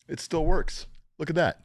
It still works. Look at that.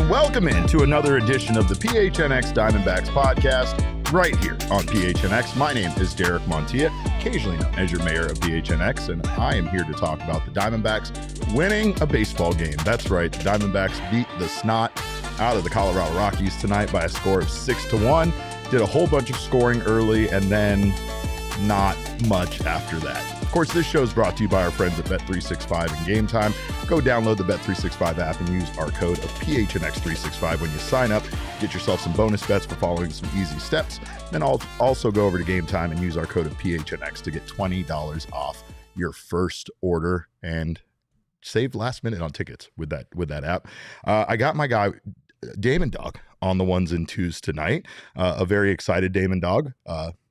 Welcome into another edition of the PHNX Diamondbacks podcast right here on PHNX. My name is Derek Montilla, occasionally known as your mayor of PHNX, and I am here to talk about the Diamondbacks winning a baseball game. That's right, the Diamondbacks beat the snot out of the Colorado Rockies tonight by a score of 6-1. Did a whole bunch of scoring early and then not much after that. Of course, this show is brought to you by our friends at Bet365 and Game Time. Go download the Bet365 app and use our code of PHNX365 when you sign up. Get yourself some bonus bets for following some easy steps. Then also go over to Game Time and use our code of PHNX to get $20 off your first order and save last minute on tickets with that app. I got my guy Damon Dog on the ones and twos tonight. A very excited Damon Dog.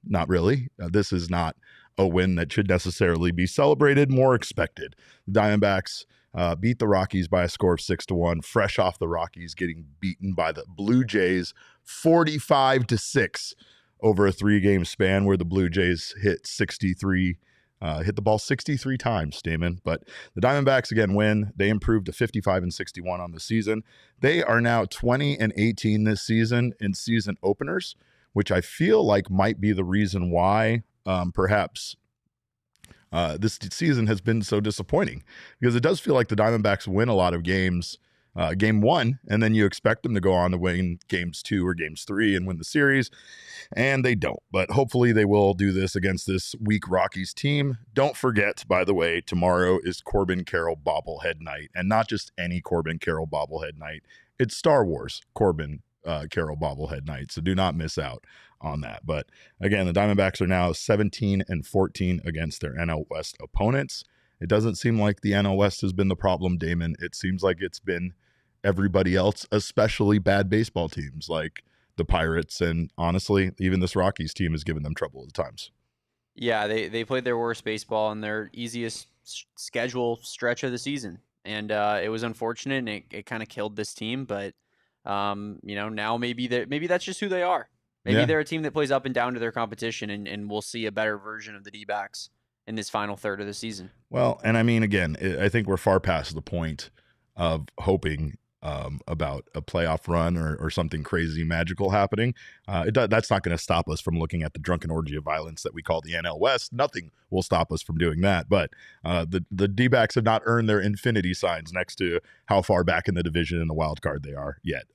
Not really. This is not a win that should necessarily be celebrated, more expected. The Diamondbacks beat the Rockies by a score of 6-1, fresh off the Rockies getting beaten by the Blue Jays 45-6 over a 3-game span where the Blue Jays hit the ball 63 times, Damon. But the Diamondbacks again win. They improved to 55-61 on the season. They are now 20-18 this season in season openers, which I feel like might be the reason why perhaps this season has been so disappointing, because it does feel like the Diamondbacks win a lot of games game one, and then you expect them to go on to win games 2 or games 3 and win the series, and they don't. But hopefully they will do this against this weak Rockies team. Don't forget, by the way, tomorrow is Corbin Carroll bobblehead night, and not just any Corbin Carroll bobblehead night. It's Star Wars Corbin Carroll bobblehead night, so do not miss out on that. But again, the Diamondbacks are now 17-14 against their NL West opponents. It doesn't seem like the NL West has been the problem, Damon. It seems like it's been everybody else, especially bad baseball teams like the Pirates, and honestly, even this Rockies team has given them trouble at times. Yeah, they played their worst baseball in their easiest schedule stretch of the season, and it was unfortunate, and it kind of killed this team. But now maybe that's just who they are. Maybe they're a team that plays up and down to their competition, and we'll see a better version of the D-backs in this final third of the season. Well, and I mean, again, I think we're far past the point of hoping about a playoff run or something crazy magical happening. That's not going to stop us from looking at the drunken orgy of violence that we call the NL West. Nothing will stop us from doing that. But the D-backs have not earned their infinity signs next to how far back in the division and the wild card they are yet.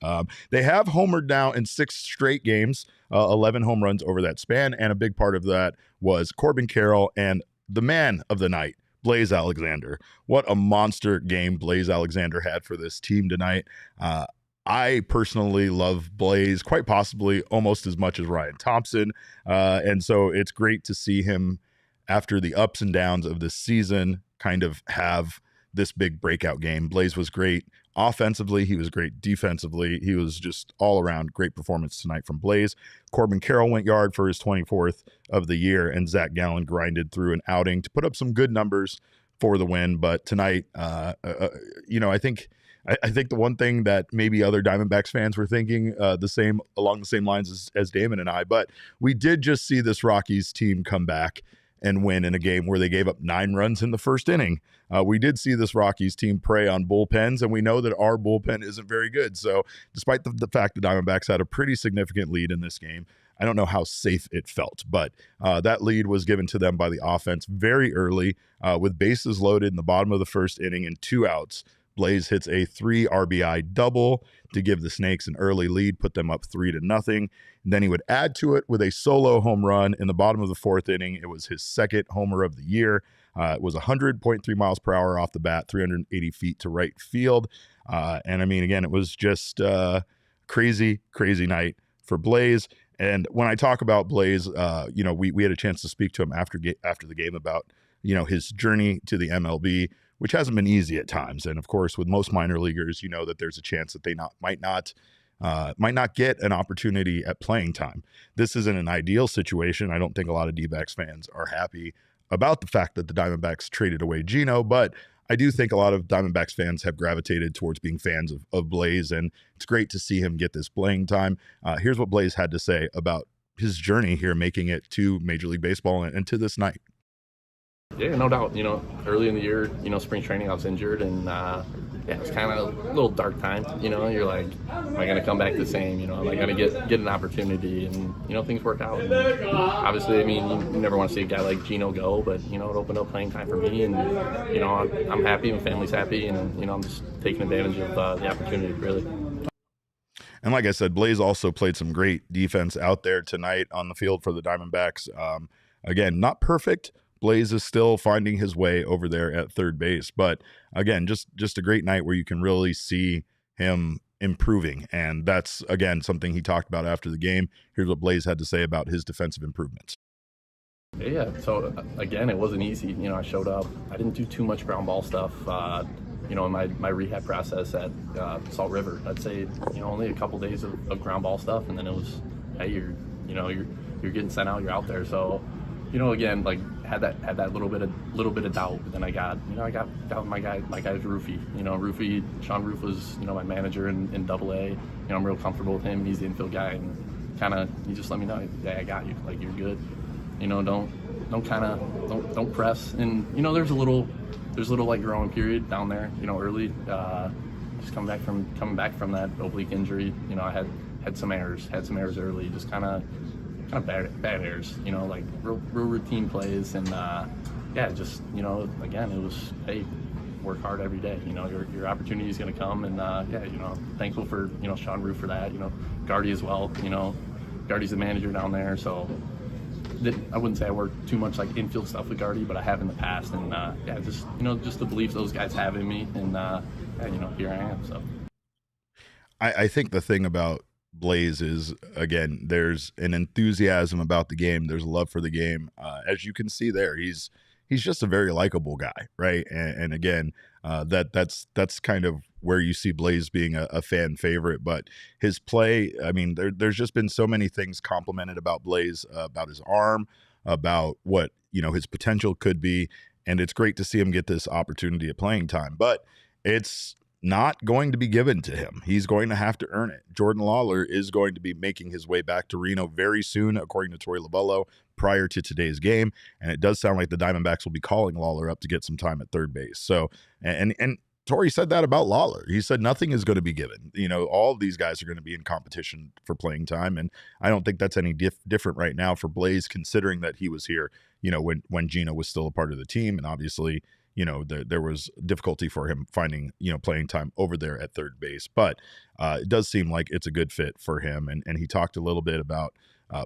They have homered now in 6 straight games, 11 home runs over that span, and a big part of that was Corbin Carroll and the man of the night, Blaze Alexander. What a monster game Blaze Alexander had for this team tonight. I personally love Blaze, quite possibly almost as much as Ryan Thompson. And so it's great to see him, after the ups and downs of this season, kind of have this big breakout game. Blaze was great offensively. He was great defensively. He was just all around great performance tonight from Blaze. Corbin Carroll went yard for his 24th of the year, and Zac Gallen grinded through an outing to put up some good numbers for the win. But tonight, I think the one thing that maybe other Diamondbacks fans were thinking along the same lines as Damon and I, but we did just see this Rockies team come back and win in a game where they gave up 9 runs in the first inning. We did see this Rockies team prey on bullpens, and we know that our bullpen isn't very good. So despite the fact the Diamondbacks had a pretty significant lead in this game, I don't know how safe it felt, but that lead was given to them by the offense very early with bases loaded in the bottom of the first inning and 2 outs. Blaze hits a 3 RBI double to give the Snakes an early lead, put them up 3-0. And then he would add to it with a solo home run in the bottom of the 4th inning. It was his 2nd homer of the year. It was 100.3 miles per hour off the bat, 380 feet to right field. And I mean, again, it was just crazy night for Blaze. And when I talk about Blaze, we had a chance to speak to him after the game about, his journey to the MLB, which hasn't been easy at times. And of course, with most minor leaguers, that there's a chance that they might not get an opportunity at playing time. This isn't an ideal situation. I don't think a lot of D-backs fans are happy about the fact that the Diamondbacks traded away Geno, but I do think a lot of Diamondbacks fans have gravitated towards being fans of Blaze, and it's great to see him get this playing time. Here's what Blaze had to say about his journey here, making it to Major League Baseball and to this night. Yeah, no doubt. Early in the year, spring training, I was injured, and it was kind of a little dark time. You're like, am I going to come back the same? Am I going to get an opportunity? And things work out. And obviously, I mean, you never want to see a guy like Geno go, but it opened up playing time for me, and I'm happy, my family's happy, and I'm just taking advantage of the opportunity, really. And like I said, Blaze also played some great defense out there tonight on the field for the Diamondbacks. Again, not perfect. Blaze is still finding his way over there at third base. But again, just a great night where you can really see him improving. And that's, again, something he talked about after the game. Here's what Blaze had to say about his defensive improvements. Yeah, so again, it wasn't easy. I showed up. I didn't do too much ground ball stuff. In my rehab process at Salt River, I'd say only a couple days of ground ball stuff, and then it was, hey, you're getting sent out, you're out there. So, again, like had that little bit of doubt. But then I got my guy's Roofy. Sean Roof was my manager in AA. I'm real comfortable with him. He's the infield guy, and kind of he just let me know, hey, I got you. Like, you're good. Don't press. And there's a little like growing period down there. Early. Just coming back from that oblique injury. I had some errors early. Just kind of bad errors. Like real routine plays. And just again, it was, hey, work hard every day. Your opportunity is going to come. And thankful for Sean Roof for that. Gardy as well. Gardy's the manager down there, so. I wouldn't say I work too much like infield stuff with Gardy, but I have in the past, and just the belief those guys have in me, and here I am. So I think the thing about Blaze is, again, there's an enthusiasm about the game. There's a love for the game, as you can see there. He's just a very likable guy, right? And again, that's kind of where you see Blaze being a fan favorite. But his play, I mean, there's just been so many things complimented about Blaze, about his arm, about what his potential could be, and it's great to see him get this opportunity at playing time. But it's not going to be given to him. He's going to have to earn it. Jordan Lawler is going to be making his way back to Reno very soon, according to Torey Lovullo, prior to today's game. And it does sound like the Diamondbacks will be calling Lawler up to get some time at third base. So, and Torey said that about Lawler. He said nothing is going to be given. All of these guys are going to be in competition for playing time. And I don't think that's any different right now for Blaze, considering that he was here, when Geno was still a part of the team. And obviously, there was difficulty for him finding, playing time over there at third base. But it does seem like it's a good fit for him. And he talked a little bit about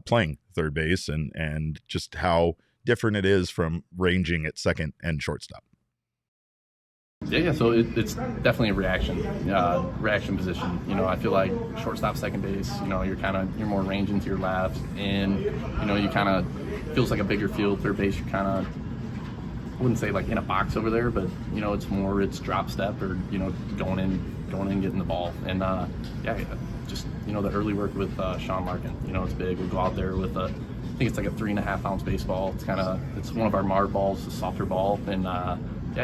playing third base and just how different it is from ranging at second and shortstop. Yeah. So it's definitely a reaction position. I feel like shortstop, second base. You're more ranging to your left, and you kind of feels like a bigger field. Third base, you're kind of, I wouldn't say like in a box over there, but it's drop step or going in, getting the ball, and just the early work with Sean Larkin. It's big. We go out there with I think it's like a 3.5 ounce baseball. It's one of our Mard balls, a softer ball, and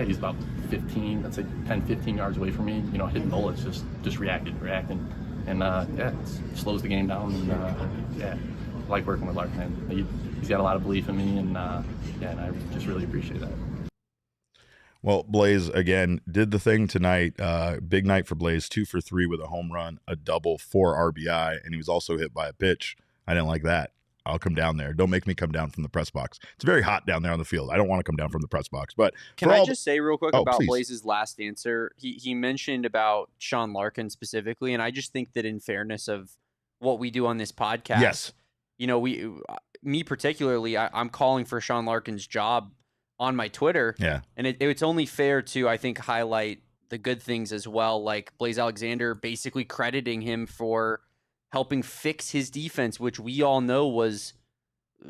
he's about 10-15 yards away from me, hitting bullets, just reacting, and it slows the game down, and I like working with Larkin. He's got a lot of belief in me, and and I just really appreciate that. Well, Blaze, again, did the thing tonight. Big night for Blaze, 2 for 3 with a home run, a double, 4 RBI, and he was also hit by a pitch. I didn't like that. I'll come down there. Don't make me come down from the press box. It's very hot down there on the field. I don't want to come down from the press box. But can I just say real quick about please. Blaze's last answer? He mentioned about Sean Larkin specifically, and I just think that in fairness of what we do on this podcast, yes, me particularly, I'm calling for Sean Larkin's job on my Twitter. Yeah. And it's only fair to, I think, highlight the good things as well, like Blaze Alexander basically crediting him for helping fix his defense, which we all know was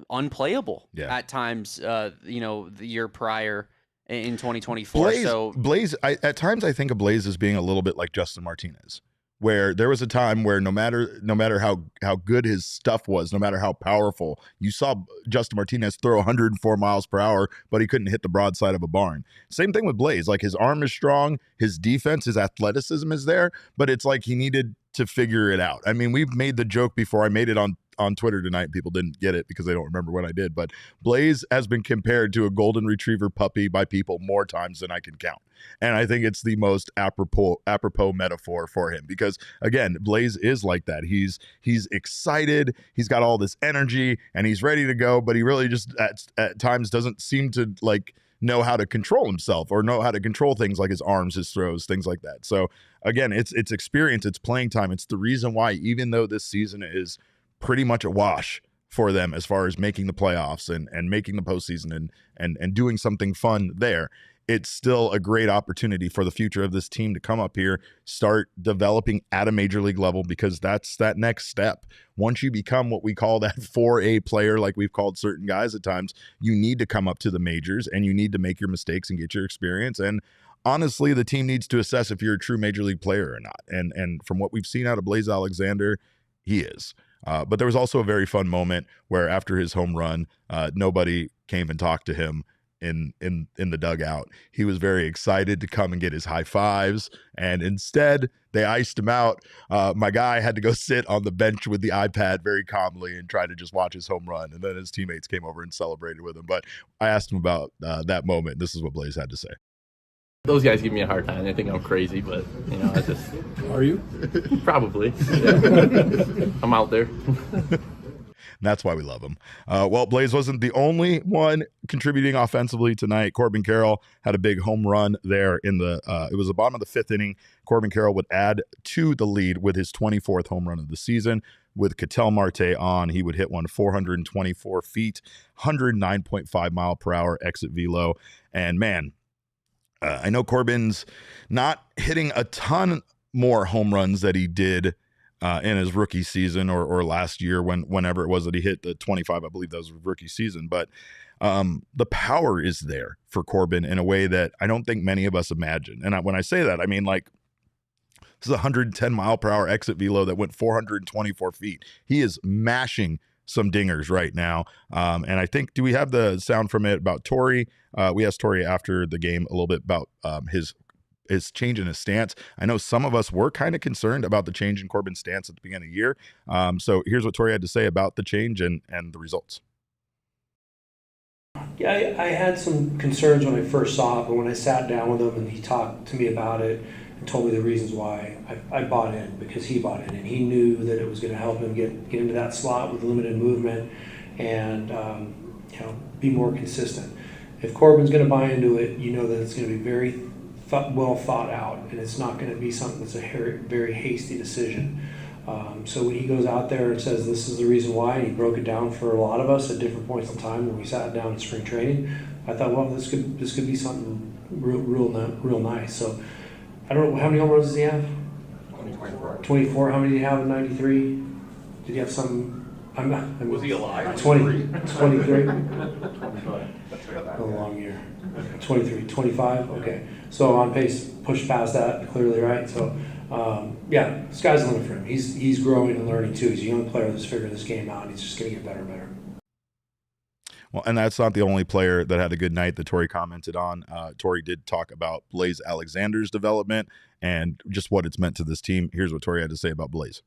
unplayable at times, the year prior in 2024. Blaze, at times I think of Blaze as being a little bit like Justin Martinez, where there was a time where no matter how good his stuff was, no matter how powerful, you saw Justin Martinez throw 104 miles per hour, but he couldn't hit the broadside of a barn. Same thing with Blaze. Like, his arm is strong, his defense, his athleticism is there, but it's like he needed to figure it out. I mean, we've made the joke before. I made it on Twitter tonight. People didn't get it because they don't remember when I did, but Blaze has been compared to a golden retriever puppy by people more times than I can count. And I think it's the most apropos metaphor for him, because again, Blaze is like that. He's excited, he's got all this energy, and he's ready to go, but he really just at times doesn't seem to know how to control himself or know how to control things like his arms, his throws, things like that. So again, it's experience, it's playing time. It's the reason why, even though this season is pretty much a wash for them as far as making the playoffs and making the postseason and doing something fun there, it's still a great opportunity for the future of this team to come up here, start developing at a major league level, because that's that next step. Once you become what we call that 4A player, like we've called certain guys at times, you need to come up to the majors and you need to make your mistakes and get your experience. And honestly, the team needs to assess if you're a true major league player or not. And from what we've seen out of Blaze Alexander, he is. But there was also a very fun moment where after his home run, nobody came and talked to him in the dugout. He was very excited to come and get his high fives, and instead they iced him out. My guy had to go sit on the bench with the iPad very calmly and try to just watch his home run, and then his teammates came over and celebrated with him. But I asked him about that moment. This is what Blaze had to say. Those guys give me a hard time. They think I'm crazy, but I just... Are you? Probably. Yeah. I'm out there. That's why we love him. Well, Blaze wasn't the only one contributing offensively tonight. Corbin Carroll had a big home run there in the it was the bottom of the fifth inning. Corbin Carroll would add to the lead with his 24th home run of the season. With Ketel Marte on, he would hit one 424 feet, 109.5 mile per hour exit velo. And man, I know Corbin's not hitting a ton more home runs that he did in his rookie season or last year, whenever it was that he hit the 25, I believe that was rookie season. But the power is there for Corbin in a way that I don't think many of us imagine. And when I say that, I mean, like, this is a 110 mile per hour exit velo that went 424 feet. He is mashing some dingers right now. And I think, do we have the sound from it about Torrey? We asked Torrey after the game a little bit about his change in his stance. I know some of us were kind of concerned about the change in Corbin's stance at the beginning of the year. So here's what Torrey had to say about the change and the results. Yeah, I had some concerns when I first saw it, but when I sat down with him and he talked to me about it and told me the reasons why, I bought in, because he bought in, and he knew that it was going to help him get into that slot with limited movement and be more consistent. If Corbin's going to buy into it, you know that it's going to be very well thought out, and it's not going to be something that's a very hasty decision. So when he goes out there and says this is the reason why, and he broke it down for a lot of us at different points in time when we sat down in spring training, I thought, well, this could be something real nice. So I don't know, how many home runs does he have? 24. How many did he have in '93? Did he have some? Was he alive? 23. A long year. 23, 25. Okay. So on pace, pushed past that clearly, right? So sky's the limit for him. He's growing and learning too. He's a young player that's figuring this game out. He's just going to get better and better. Well, and that's not the only player that had a good night that Torrey commented on. Torrey did talk about Blaze Alexander's development and just what it's meant to this team. Here's what Torrey had to say about Blaze.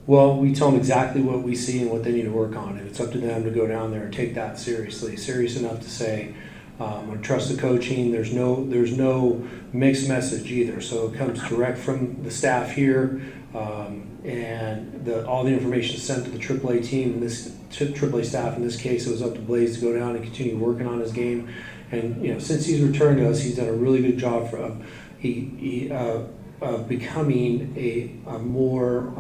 Well, we tell them exactly what we see and what they need to work on, and it's up to them to go down there and take that seriously, serious enough to say, I trust the coaching. There's no mixed message either. So it comes direct from the staff here, and all the information is sent to the AAA team and this AAA staff. In this case, it was up to Blaze to go down and continue working on his game. And since he's returned to us, he's done a really good job of becoming a more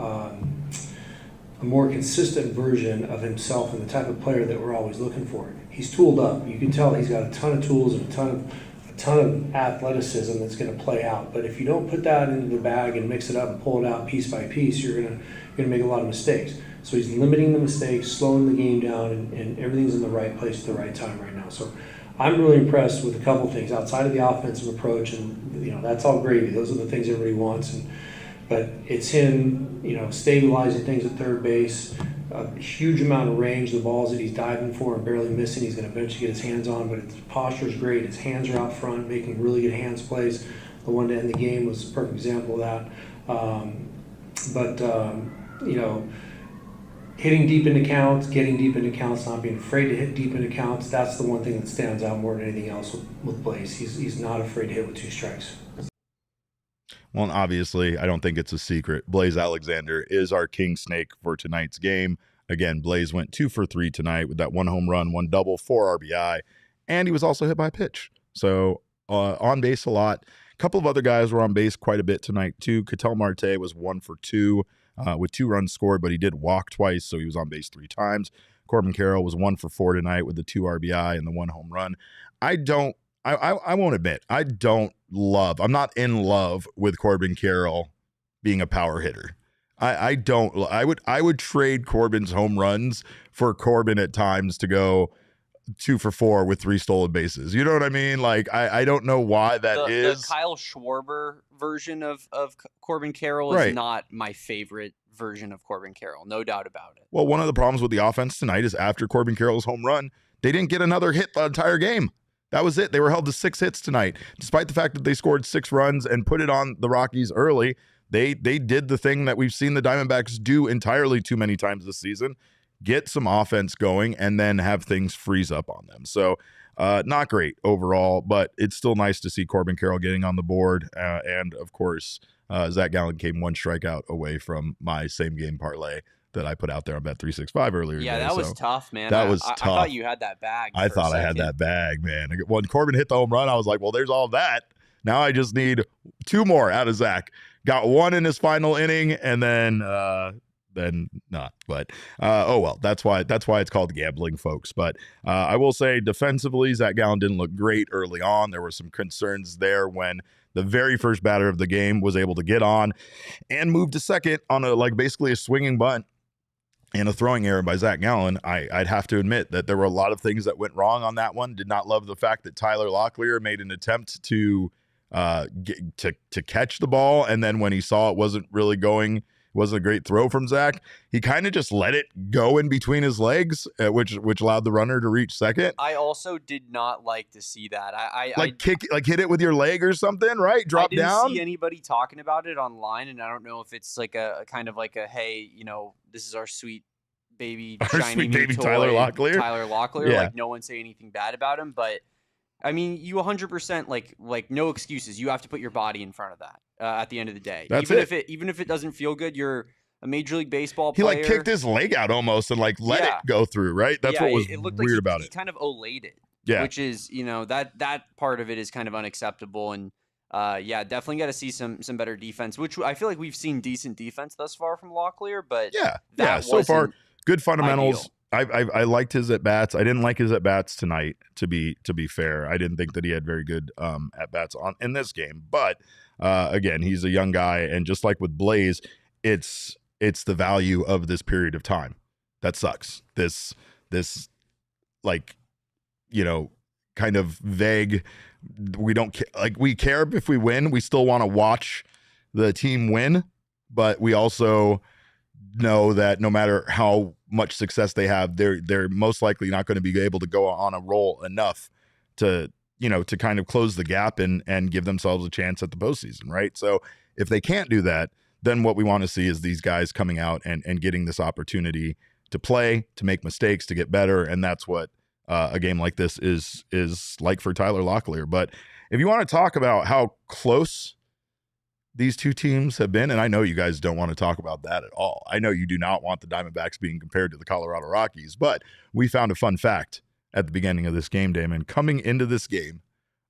consistent version of himself and the type of player that we're always looking for. he's tooled up. You can tell he's got a ton of tools and a ton of athleticism that's going to play out. But if you don't put that into the bag and mix it up and pull it out piece by piece, you're gonna make a lot of mistakes. So he's limiting the mistakes, slowing the game down, and everything's in the right place at the right time right now. So I'm really impressed with a couple things outside of the offensive approach, and that's all gravy. Those are the things everybody wants, but it's him, stabilizing things at third base, a huge amount of range. The balls that he's diving for and barely missing, he's going to eventually get his hands on. But his posture is great. His hands are out front, making really good hands plays. The one to end the game was a perfect example of that. Hitting deep into counts, getting deep into counts, not being afraid to hit deep into counts. That's the one thing that stands out more than anything else with Blaze. He's not afraid to hit with 2 strikes. Well, and obviously, I don't think it's a secret. Blaze Alexander is our king snake for tonight's game. Again, Blaze went 2 for 3 tonight with that 1 home run, 1 double, 4 RBI, and he was also hit by a pitch. So on base a lot. A couple of other guys were on base quite a bit tonight too. Ketel Marte was 1 for 2 with 2 runs scored, but he did walk twice, so he was on base 3 times. Corbin Carroll was 1 for 4 tonight with the 2 RBI and the 1 home run. I won't admit, I'm not in love with Corbin Carroll being a power hitter. I would trade Corbin's home runs for Corbin at times to go 2 for 4 with 3 stolen bases. You know what I mean? Like, I don't know why that is. The Kyle Schwarber version of Corbin Carroll Right. is not my favorite version of Corbin Carroll, no doubt about it. Well, one of the problems with the offense tonight is after Corbin Carroll's home run, they didn't get another hit the entire game. That was it. They were held to 6 hits tonight. Despite the fact that they scored 6 runs and put it on the Rockies early, they did the thing that we've seen the Diamondbacks do entirely too many times this season, get some offense going, and then have things freeze up on them. So not great overall, but it's still nice to see Corbin Carroll getting on the board. And, of course, Zac Gallen came 1 strikeout away from my same game parlay that I put out there on Bet365 earlier today. Yeah, that was tough, man. That was tough. I thought you had that bag. I thought I had that bag, man. When Corbin hit the home run, I was like, well, there's all that. Now I just need 2 more out of Zac. Got 1 in his final inning, and then not. But oh well, that's why it's called gambling, folks. But I will say defensively, Zac Gallen didn't look great early on. There were some concerns there when the very first batter of the game was able to get on and move to second on basically a swinging bunt and a throwing error by Zac Gallen. I'd have to admit that there were a lot of things that went wrong on that one. Did not love the fact that Tyler Locklear made an attempt to catch the ball, and then when he saw it wasn't a great throw from Zac, he kind of just let it go in between his legs, which allowed the runner to reach second. I also did not like to see that. I hit it with your leg or something, right? Drop down. I didn't see anybody talking about it online, and I don't know if it's like a kind of like a, hey, this is our sweet baby, shiny new toy, Tyler Locklear. Yeah. Yeah. Like, no one say anything bad about him, but I mean, you 100% like no excuses. You have to put your body in front of that at the end of the day. Even if it doesn't feel good, you're a Major League Baseball player. He kicked his leg out almost and let it go through, right? That's what was weird about it. He kind of olayed it. Yeah. Which is, that part of it is kind of unacceptable. And definitely got to see some better defense, which I feel like we've seen decent defense thus far from Locklear, but so far good fundamentals. Ideal. I liked his at bats. I didn't like his at bats tonight. To be fair, I didn't think that he had very good at bats in this game. But again, he's a young guy, and just like with Blaze, it's the value of this period of time that sucks. This kind of vague. We don't we care if we win. We still want to watch the team win, but we also know that no matter how much success they have, they're most likely not going to be able to go on a roll enough to kind of close the gap and give themselves a chance at the postseason, right? So if they can't do that, then what we want to see is these guys coming out and getting this opportunity to play, to make mistakes, to get better, and that's what a game like this is like for Tyler Locklear. But if you want to talk about how close these two teams have been, and I know you guys don't want to talk about that at all. I know you do not want the Diamondbacks being compared to the Colorado Rockies, but we found a fun fact at the beginning of this game, Damon. Coming into this game,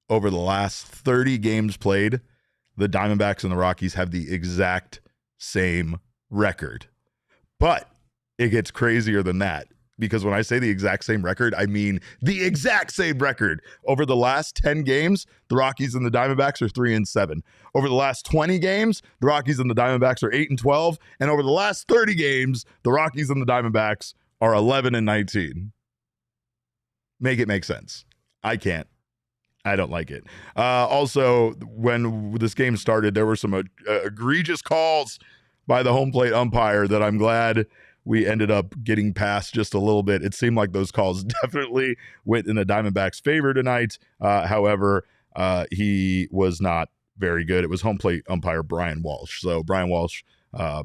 over the last 30 games played, the Diamondbacks and the Rockies have the exact same record. But it gets crazier than that. because when I say the exact same record, I mean the exact same record. Over the last 10 games, the Rockies and the Diamondbacks are 3-7. Over the last 20 games, the Rockies and the Diamondbacks are 8-12. And over the last 30 games, the Rockies and the Diamondbacks are 11-19. Make it make sense. I can't. I don't like it. Also, when this game started, there were some egregious calls by the home plate umpire that I'm glad we ended up getting past just a little bit. It seemed like those calls definitely went in the Diamondbacks' favor tonight. However, he was not very good. It was home plate umpire Brian Walsh. So, Brian Walsh, I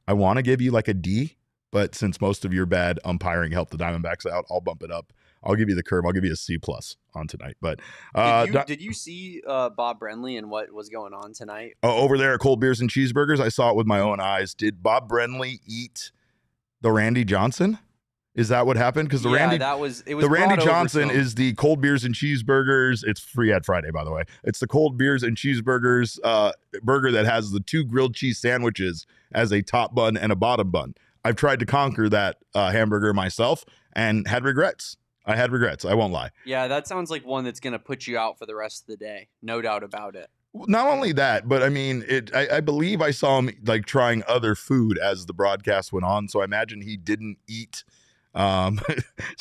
want to give you like a D, but since most of your bad umpiring helped the Diamondbacks out, I'll bump it up. I'll give you the curve. I'll give you a C+ on tonight. But did you see Bob Brenly and what was going on tonight? Over there at Cold Beers and Cheeseburgers, I saw it with my own eyes. Did Bob Brenly eat the Randy Johnson? Is that what happened? Because Randy Johnson is the Cold Beers and Cheeseburgers. It's free at Friday, by the way. It's the Cold Beers and Cheeseburgers burger that has the 2 grilled cheese sandwiches as a top bun and a bottom bun. I've tried to conquer that hamburger myself and had regrets. I won't lie. Yeah, that sounds like one that's going to put you out for the rest of the day. No doubt about it. Not only that, but I mean, I believe I saw him like trying other food as the broadcast went on. So I imagine he didn't eat.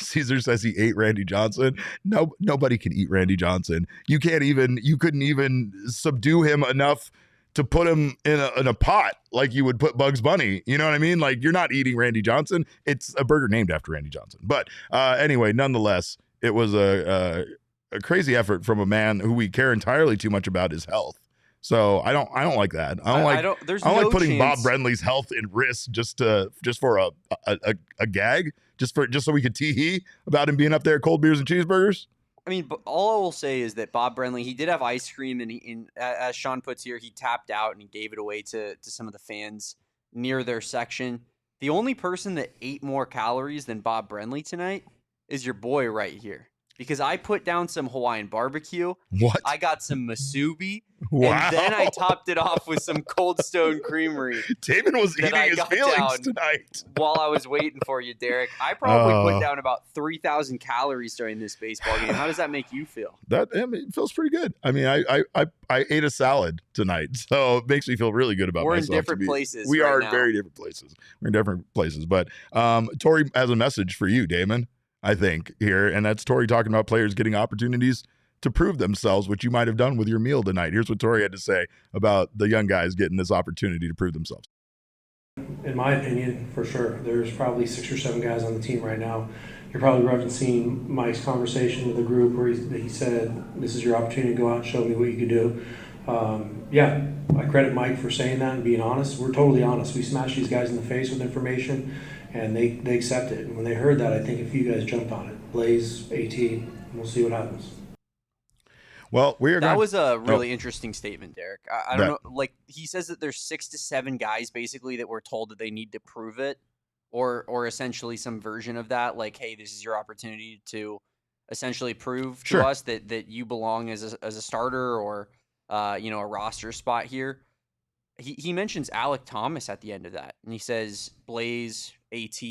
Caesar says he ate Randy Johnson. No, nobody can eat Randy Johnson. You couldn't even subdue him enough to put him in a pot like you would put Bugs Bunny. You know what I mean? Like, you're not eating Randy Johnson. It's a burger named after Randy Johnson. But anyway, nonetheless, it was a crazy effort from a man who we care entirely too much about his health. So I don't like that. I don't like putting Bob Brenly's health in risk just for a gag, just so we could tee-hee about him being up there at Cold Beers and Cheeseburgers. I mean, all I will say is that Bob Brenly, he did have ice cream, and as Sean puts here, he tapped out and he gave it away to some of the fans near their section. The only person that ate more calories than Bob Brenly tonight is your boy right here. Because I put down some Hawaiian barbecue. What? I got some masubi. Wow. And then I topped it off with some Cold Stone Creamery. Damon was eating his feelings tonight. While I was waiting for you, Derek. I probably put down about 3,000 calories during this baseball game. How does that make you feel? It feels pretty good. I mean, I ate a salad tonight, so it makes me feel really good about myself. We're in different places. We are in very different places. We're in different places. But Tori has a message for you, Damon, I think, here, and that's Tori talking about players getting opportunities to prove themselves, which you might have done with your meal tonight. Here's what Tori had to say about the young guys getting this opportunity to prove themselves. In my opinion, for sure, there's probably 6 or 7 guys on the team right now. You're probably referencing Mike's conversation with the group where he said, this is your opportunity to go out and show me what you could do. Yeah, I credit Mike for saying that and being honest. We're totally honest. We smash these guys in the face with information, and they accept it. And when they heard that, I think a few guys jumped on it. Blaze, AT, and we'll see what happens. Well, that was a really interesting statement, Derek. I don't know. Like, he says that there's 6 to 7 guys basically that were told that they need to prove it, or essentially some version of that. Like, hey, this is your opportunity to essentially prove to us that you belong as a starter or a roster spot here. He mentions Alec Thomas at the end of that, and he says Blaze, AT,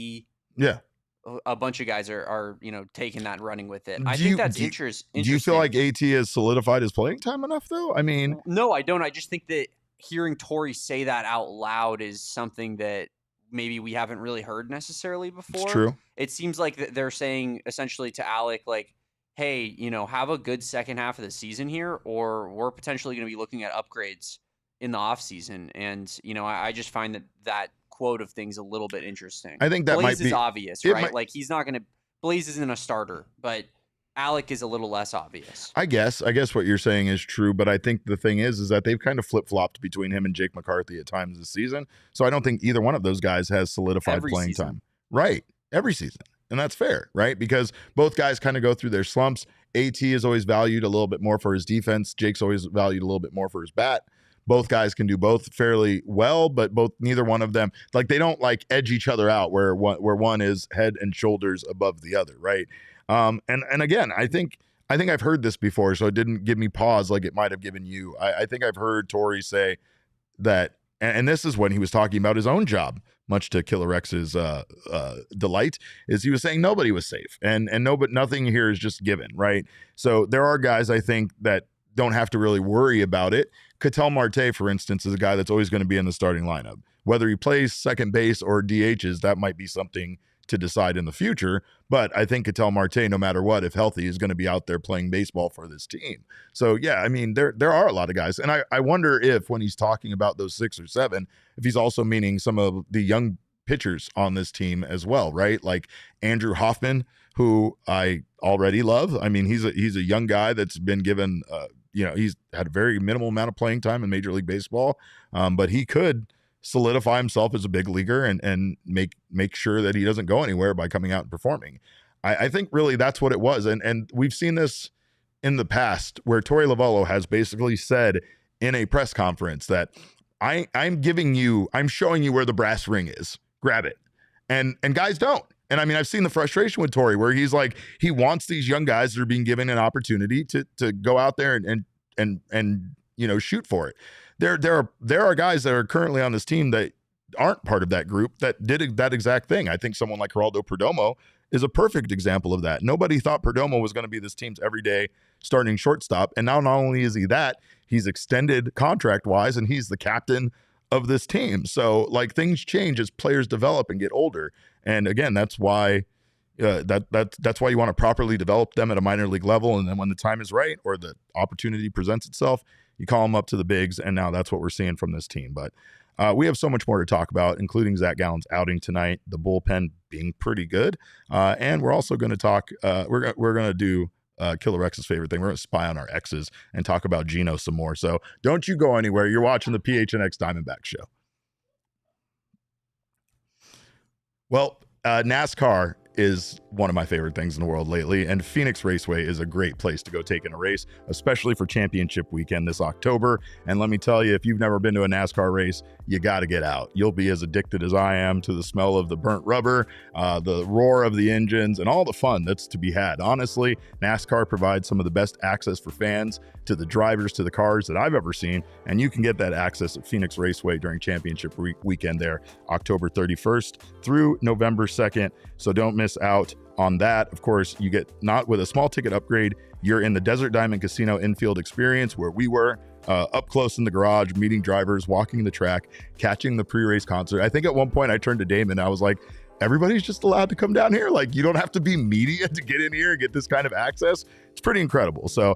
a bunch of guys are taking that and running with it. I think that's interesting. Do you feel like AT has solidified his playing time enough, though? I mean, no, I don't. I just think that hearing Tori say that out loud is something that maybe we haven't really heard necessarily before. It's true. It seems like they're saying essentially to Alec, like, hey, have a good second half of the season here, or we're potentially going to be looking at upgrades in the offseason. And, I just find that quote of things a little bit interesting. I think that Blaze might be is obvious, right? Like, he's not going to – Blaze isn't a starter, but Alec is a little less obvious. I guess what you're saying is true, but I think the thing is that they've kind of flip-flopped between him and Jake McCarthy at times this season. So I don't think either one of those guys has solidified playing time. Right. Every season. And that's fair, right? Because both guys kind of go through their slumps. AT is always valued a little bit more for his defense. Jake's always valued a little bit more for his bat. Both guys can do both fairly well, but neither one of them, like, they don't like edge each other out where one is head and shoulders above the other, right? And again, I think I've heard this before, so it didn't give me pause like it might have given you. I think I've heard Tori say that and this is when he was talking about his own job, much to Killer X's delight, is he was saying nobody was safe, and nothing here is just given, right? So there are guys, I think, that don't have to really worry about it. Ketel Marte, for instance, is a guy that's always going to be in the starting lineup. Whether he plays second base or DHs, that might be something to decide in the future. But I think Ketel Marte, no matter what, if healthy, is going to be out there playing baseball for this team. So, yeah, I mean, there are a lot of guys. And I wonder if when he's talking about those 6 or 7, if he's also meaning some of the young pitchers on this team as well, right? Like Andrew Hoffman, who I already love. I mean, he's a young guy that's been given, he's had a very minimal amount of playing time in Major League Baseball, but he could solidify himself as a big leaguer and make sure that he doesn't go anywhere by coming out and performing. I think really that's what it was. And we've seen this in the past where Torey Lovullo has basically said in a press conference that I'm showing you where the brass ring is. Grab it. And guys don't. And I mean, I've seen the frustration with Torey where he's like, he wants these young guys that are being given an opportunity to go out there and shoot for it. There are guys that are currently on this team that aren't part of that group that did that exact thing. I think someone like Geraldo Perdomo is a perfect example of that. Nobody thought Perdomo was going to be this team's everyday starting shortstop. And now not only is he that, he's extended contract-wise, and he's the captain of this team. So, like, things change as players develop and get older. And again, that's why that's why you want to properly develop them at a minor league level. And then when the time is right or the opportunity presents itself, you call them up to the bigs. And now that's what we're seeing from this team. But we have so much more to talk about, including Zac Gallen's outing tonight, the bullpen being pretty good. And we're also going to talk, we're going to do Killer X's favorite thing. We're going to spy on our exes and talk about Geno some more. So don't you go anywhere. You're watching the PHNX Diamondbacks show. Well, NASCAR is one of my favorite things in the world lately, and Phoenix Raceway is a great place to go take in a race, especially for championship weekend this October. And let me tell you, if you've never been to a NASCAR race, you got to get out. You'll be as addicted as I am to the smell of the burnt rubber, the roar of the engines, and all the fun that's to be had. Honestly, NASCAR provides some of the best access for fans to the drivers, to the cars that I've ever seen, and you can get that access at Phoenix Raceway during championship weekend there, October 31st through November 2nd. So don't miss out on that. Of course, you get not with a small ticket upgrade, you're in the Desert Diamond Casino infield experience where we were up close in the garage, meeting drivers, walking the track, catching the pre-race concert. I think at one point I turned to Damon, I was like, everybody's just allowed to come down here. Like, you don't have to be media to get in here and get this kind of access. It's pretty incredible. So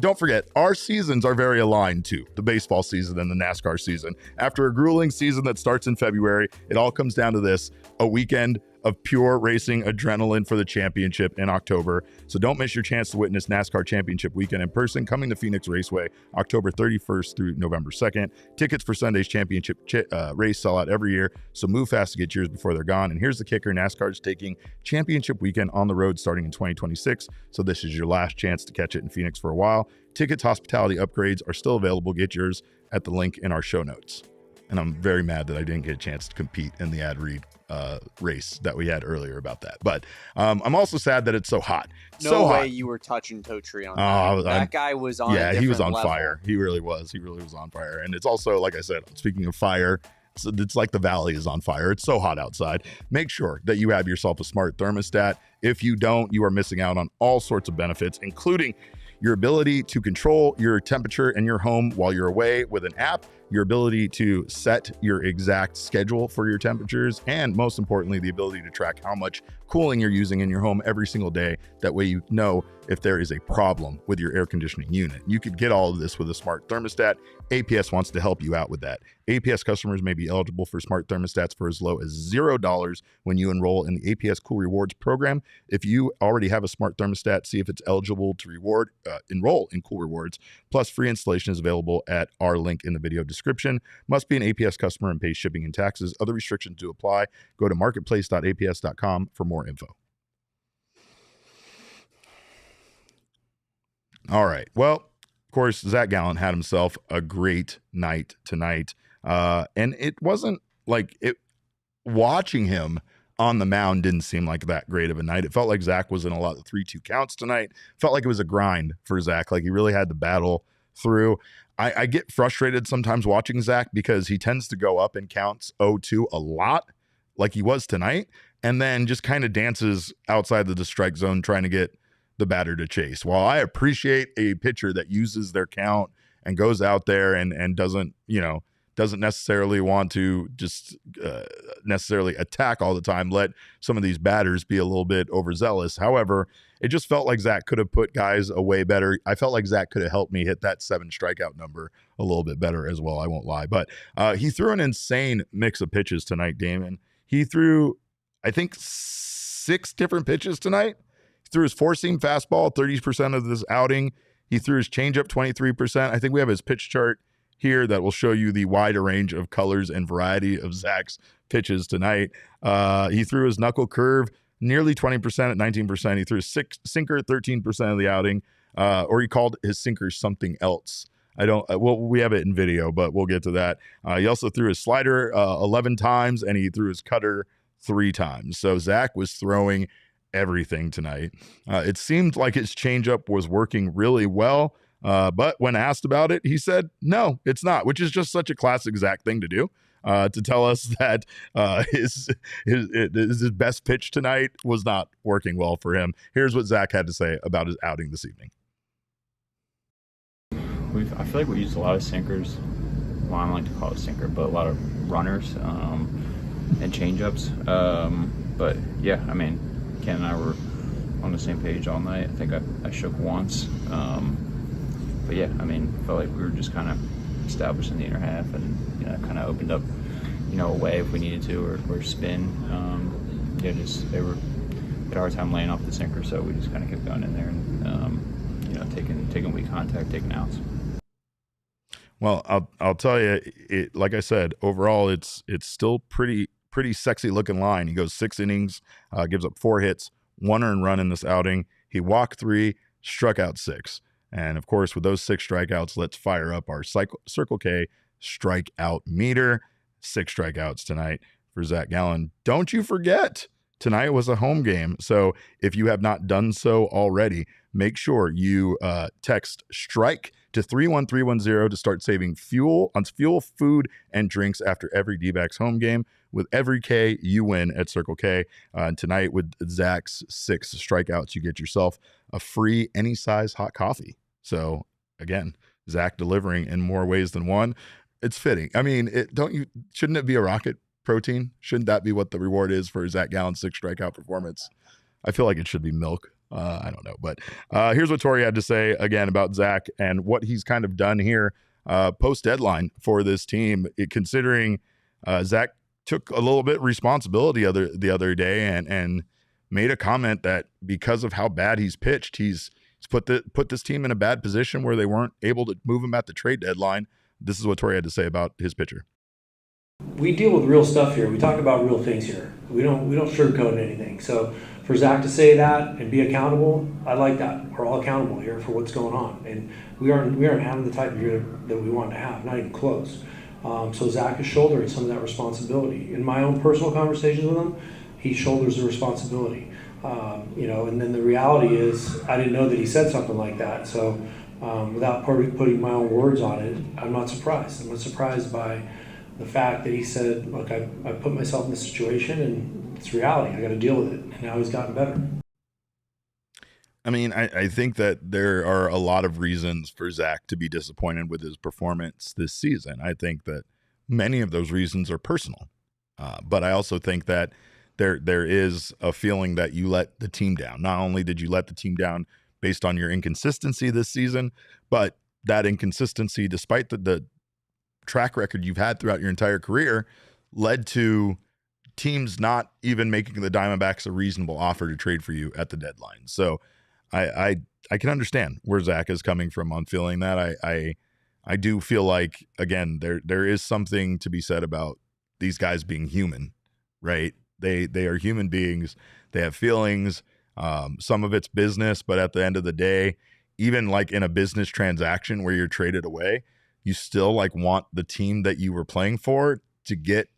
don't forget, our seasons are very aligned too, the baseball season and the NASCAR season. After a grueling season that starts in February, it all comes down to this, a weekend of pure racing adrenaline for the championship in October. So don't miss your chance to witness NASCAR Championship Weekend in person, coming to Phoenix Raceway October 31st through November 2nd. Tickets for Sunday's championship race sell out every year, so move fast to get yours before they're gone. And here's the kicker, NASCAR is taking Championship Weekend on the road starting in 2026, so this is your last chance to catch it in Phoenix for a while. Tickets, hospitality upgrades are still available. Get yours at the link in our show notes. And I'm very mad that I didn't get a chance to compete in the ad read race that we had earlier about that. But I'm also sad that it's so hot. No way you were touching Totri on that. That guy was on a he was on level. fire. He really was. He really was on fire. And it's also, like I said, speaking of fire, it's like the valley is on fire. It's so hot outside. Make sure that you have yourself a smart thermostat. If you don't, you are missing out on all sorts of benefits, including your ability to control your temperature in your home while you're away with an app, your ability to set your exact schedule for your temperatures, and most importantly, the ability to track how much cooling you're using in your home every single day. That way you know if there is a problem with your air conditioning unit. You could get all of this with a smart thermostat. APS wants to help you out with that. APS customers may be eligible for smart thermostats for as low as $0 when you enroll in the APS Cool Rewards program. If you already have a smart thermostat, see if it's eligible to enroll in Cool Rewards. Plus, free installation is available at our link in the video description. Must be an APS customer and pay shipping and taxes. Other restrictions do apply. Go to marketplace.aps.com for more info. All right. Well, of course, Zac Gallen had himself a great night tonight. And it wasn't like it. Watching him on the mound didn't seem like that great of a night. It felt like Zac was in a lot of 3-2 counts tonight. Felt like it was a grind for Zac. Like he really had to battle through. I get frustrated sometimes watching Zac because he tends to go up in counts 0-2 a lot, like he was tonight, and then just kind of dances outside the strike zone trying to get the batter to chase. While I appreciate a pitcher that uses their count and goes out there and doesn't necessarily want to just necessarily attack all the time, let some of these batters be a little bit overzealous. However, it just felt like Zac could have put guys away better. I felt like Zac could have helped me hit that 7 strikeout number a little bit better as well. I won't lie. But he threw an insane mix of pitches tonight, Damon. He threw, I think, 6 different pitches tonight. He threw his 4-seam fastball 30% of this outing. He threw his changeup 23%. I think we have his pitch chart here that will show you the wider range of colors and variety of Zac's pitches tonight. He threw his knuckle curve nearly 20% at 19%. He threw his sinker 13% of the outing, or he called his sinker something else. We have it in video, but we'll get to that. He also threw his slider 11 times, and he threw his cutter 3 times. So Zac was throwing everything tonight. It seemed like his changeup was working really well, but when asked about it, he said, no, it's not, which is just such a classic Zac thing to do. To tell us that his best pitch tonight was not working well for him. Here's what Zac had to say about his outing this evening. I feel like we used a lot of sinkers. Well, I don't like to call it sinker, but a lot of runners and changeups. But yeah, I mean, Ken and I were on the same page all night. I think I shook once. But yeah, I mean, I felt like we were just kind of establishing the inner half, and kind of opened up, a way if we needed to, or spin. They were had a hard time laying off the sinker, so we just kind of kept going in there and taking weak contact, taking outs. Well, I'll tell you, like I said, overall it's still pretty sexy looking line. He goes 6 innings, gives up 4 hits, 1 earned run in this outing. He walked 3, struck out 6. And of course, with those 6 strikeouts, let's fire up our Circle K strikeout meter. 6 strikeouts tonight for Zac Gallen. Don't you forget, tonight was a home game. So if you have not done so already, make sure you text STRIKE to 31310 to start saving fuel, food, and drinks after every D-backs home game. With every K, you win at Circle K. Tonight, with Zac's 6 strikeouts, you get yourself a free any size hot coffee. So again, Zac delivering in more ways than one. It's fitting. I mean, shouldn't it be a Rocket protein? Shouldn't that be what the reward is for Zac Gallen's 6 strikeout performance? I feel like it should be milk. I don't know. But here's what Tori had to say again about Zac and what he's kind of done here post-deadline for this team, considering Zac took a little bit responsibility the other day and made a comment that because of how bad he's pitched, he's put this team in a bad position where they weren't able to move him at the trade deadline. This is what Tori had to say about his pitcher. We deal with real stuff here. We talk about real things here. We don't sugarcoat anything. So for Zac to say that and be accountable, I like that. We're all accountable here for what's going on, and we aren't having the type of year that we want to have, not even close. So Zac is shouldering some of that responsibility. In my own personal conversations with him, he shoulders the responsibility. And then the reality is, I didn't know that he said something like that. So without putting my own words on it, I'm not surprised. I'm not surprised by the fact that he said, look, I put myself in this situation and it's reality. I got to deal with it. And now he's gotten better. I mean, I think that there are a lot of reasons for Zac to be disappointed with his performance this season. I think that many of those reasons are personal. But I also think that there is a feeling that you let the team down. Not only did you let the team down based on your inconsistency this season, but that inconsistency, despite the track record you've had throughout your entire career, led to teams not even making the Diamondbacks a reasonable offer to trade for you at the deadline. So I can understand where Zac is coming from on feeling that. I do feel like, again, there is something to be said about these guys being human, right? They are human beings. They have feelings. Some of it's business, but at the end of the day, even like in a business transaction where you're traded away, you still like want the team that you were playing for to get,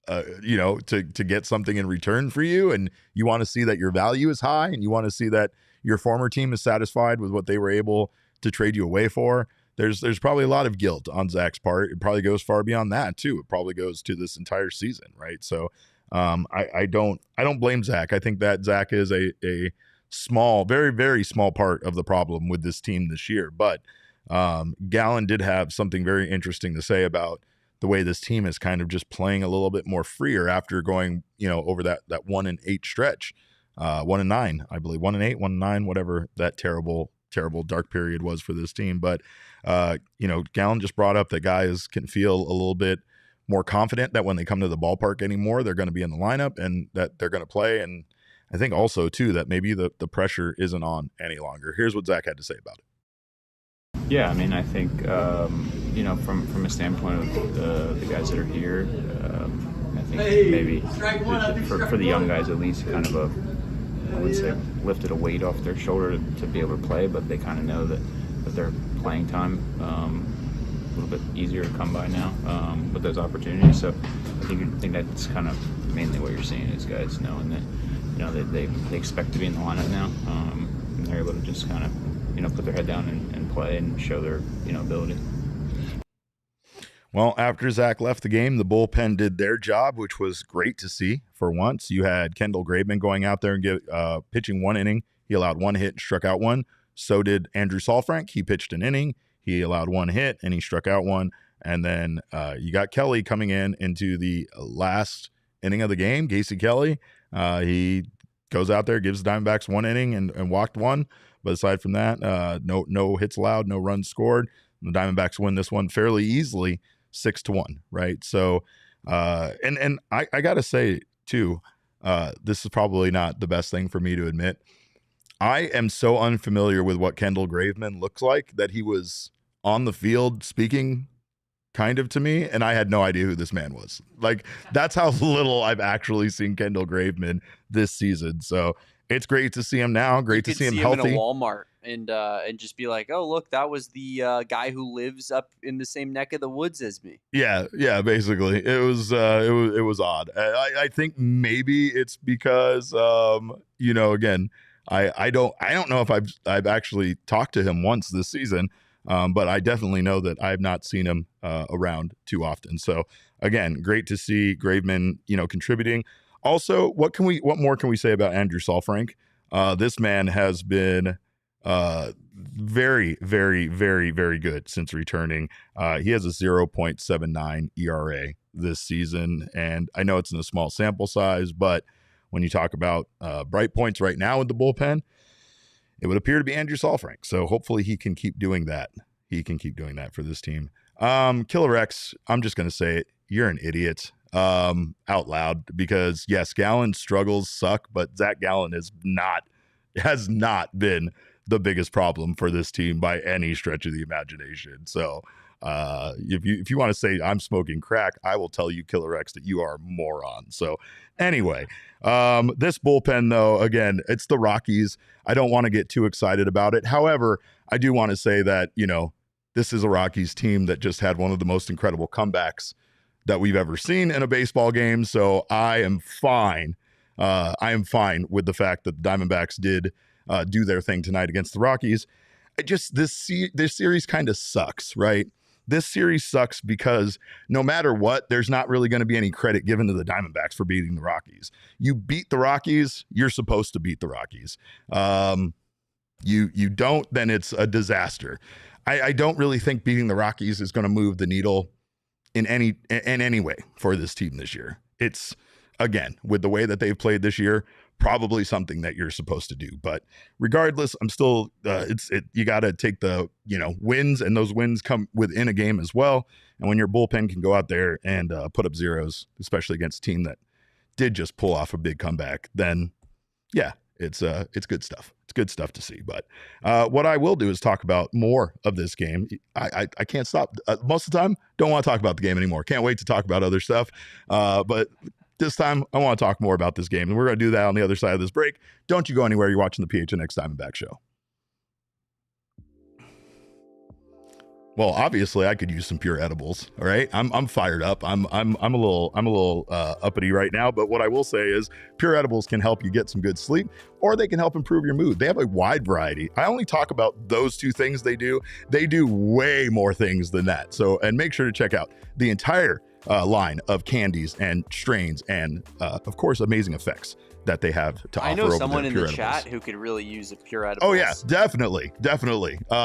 to get something in return for you. And you want to see that your value is high, and you want to see that your former team is satisfied with what they were able to trade you away for. there's probably a lot of guilt on Zach's part. It probably goes far beyond that too. It probably goes to this entire season, right? So I don't blame Zach. I think that Zach is a small, very, very small part of the problem with this team this year. But Gallen did have something very interesting to say about the way this team is kind of just playing a little bit more freer after going, over that 1-8 stretch, 1-9, I believe, 1-8, 1-9, whatever that terrible dark period was for this team. But Gallen just brought up that guys can feel a little bit more confident that when they come to the ballpark anymore, they're going to be in the lineup and that they're going to play. And I think also too that maybe the pressure isn't on any longer. Here's what Zach had to say about it. Yeah, I mean, I think from a standpoint of the guys that are here, I think maybe for the young guys at least, kind of I would say lifted a weight off their shoulder to be able to play, but they kind of know that their playing time a little bit easier to come by now with those opportunities. So I think that's kind of mainly what you're seeing is guys knowing that they expect to be in the lineup now, and they're able to just kind of put their head down and play and show their ability. Well, after Zach left the game, the bullpen did their job, which was great to see for once. You had Ketel Marte going out there and pitching 1 inning. He allowed 1 hit and struck out 1. So did Andrew Saalfrank. He pitched an inning. He allowed 1 hit and he struck out 1. And then you got Kelly coming into the last inning of the game. Casey Kelly, he goes out there, gives the Diamondbacks 1 inning and walked 1. But aside from that, no hits allowed, no runs scored. The Diamondbacks win this one fairly easily, 6-1, right? So, and I got to say, too, this is probably not the best thing for me to admit. I am so unfamiliar with what Kendall Graveman looks like that he was on the field speaking kind of to me, and I had no idea who this man was. Like, that's how little I've actually seen Kendall Graveman this season. So it's great to see him now. Great to see him healthy. In a Walmart and just be like, oh, look, that was the guy who lives up in the same neck of the woods as me. Yeah, basically. It was odd. I think maybe it's because again, I don't know if I've actually talked to him once this season, but I definitely know that I've not seen him around too often. So again, great to see Graveman, contributing. Also, what more can we say about Andrew Saalfrank? This man has been very, very, very, very good since returning. He has a 0.79 ERA this season, and I know it's in a small sample size, but when you talk about bright points right now with the bullpen, it would appear to be Andrew Saalfrank. So hopefully he can keep doing that. He can keep doing that for this team. Killer X, I'm just going to say it. You're an idiot. Out loud, because yes, Gallen's struggles suck, but Zac Gallen has not been the biggest problem for this team by any stretch of the imagination. So if you want to say I'm smoking crack, I will tell you, Killer X, that you are a moron. So anyway, this bullpen though, again, it's the Rockies. I don't want to get too excited about it. However, I do want to say that this is a Rockies team that just had one of the most incredible comebacks that we've ever seen in a baseball game. So I am fine. I am fine with the fact that the Diamondbacks did do their thing tonight against the Rockies. This series kind of sucks, right? This series sucks because no matter what, there's not really going to be any credit given to the Diamondbacks for beating the Rockies. You beat the Rockies, you're supposed to beat the Rockies. You don't, then it's a disaster. I don't really think beating the Rockies is going to move the needle in any way for this team this year. It's, again, with the way that they've played this year, probably something that you're supposed to do. But regardless, I'm still you got to take the wins, and those wins come within a game as well. And when your bullpen can go out there and put up zeros, especially against a team that did just pull off a big comeback, then yeah, it's good stuff. It's good stuff to see. But what I will do is talk about more of this game. I can't stop. Most of the time, don't want to talk about the game anymore. Can't wait to talk about other stuff. But this time, I want to talk more about this game. And we're going to do that on the other side of this break. Don't you go anywhere. You're watching the PHNX Diamondback Show. Well, obviously, I could use some pure edibles. All right, I'm fired up. I'm a little uppity right now. But what I will say is, pure edibles can help you get some good sleep, or they can help improve your mood. They have a wide variety. I only talk about those two things they do. They do way more things than that. So, and make sure to check out the entire line of candies and strains, and of course, amazing effects that they have to offer. I know someone in the edibles. chat who could really use a pure edibles. Oh yeah, definitely.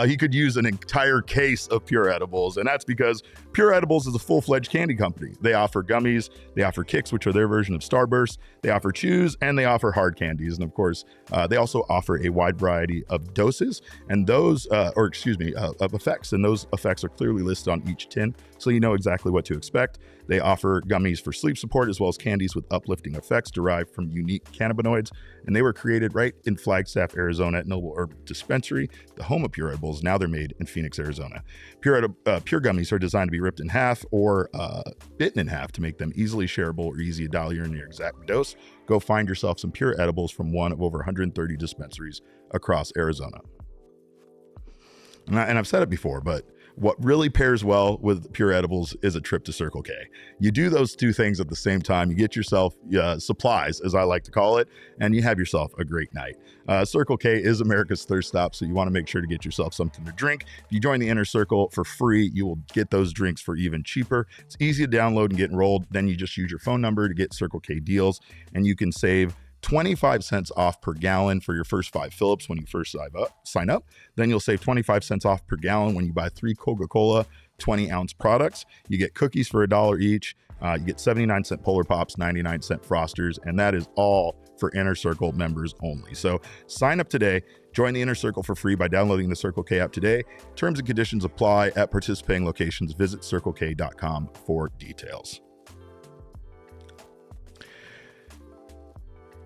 He could use an entire case of pure edibles, and that's because Pure Edibles is a full-fledged candy company. They offer gummies, they offer kicks, which are their version of Starburst, they offer chews, and they offer hard candies. And of course, they also offer a wide variety of doses and those, of effects. And those effects are clearly listed on each tin, so you know exactly what to expect. They offer gummies for sleep support, as well as candies with uplifting effects derived from unique cannabinoids. And they were created right in Flagstaff, Arizona at Noble Herb Dispensary, the home of Pure Edibles. Now they're made in Phoenix, Arizona. Pure gummies are designed to be ripped in half or bitten in half to make them easily shareable or easy to dial in your exact dose. Go find yourself some Pure Edibles from one of over 130 dispensaries across Arizona. And I've said it before, but what really pairs well with Pure Edibles is a trip to Circle K. You do those two things at the same time. You get yourself supplies, as I like to call it, and you have yourself a great night. Circle K is America's thirst stop, so you want to make sure to get yourself something to drink. If you join the Inner Circle for free, you will get those drinks for even cheaper. It's easy to download and get enrolled. Then you just use your phone number to get Circle K deals, and you can save 25 cents off per gallon for your first 5 Phillips when you first sign up. Then you'll save 25 cents off per gallon when you buy 3 Coca-Cola 20-ounce products. You get cookies for $1 each. You get 79-cent Polar Pops, 99-cent Frosters, and that is all for Inner Circle members only. So sign up today. Join the Inner Circle for free by downloading the Circle K app today. Terms and conditions apply at participating locations. Visit CircleK.com for details.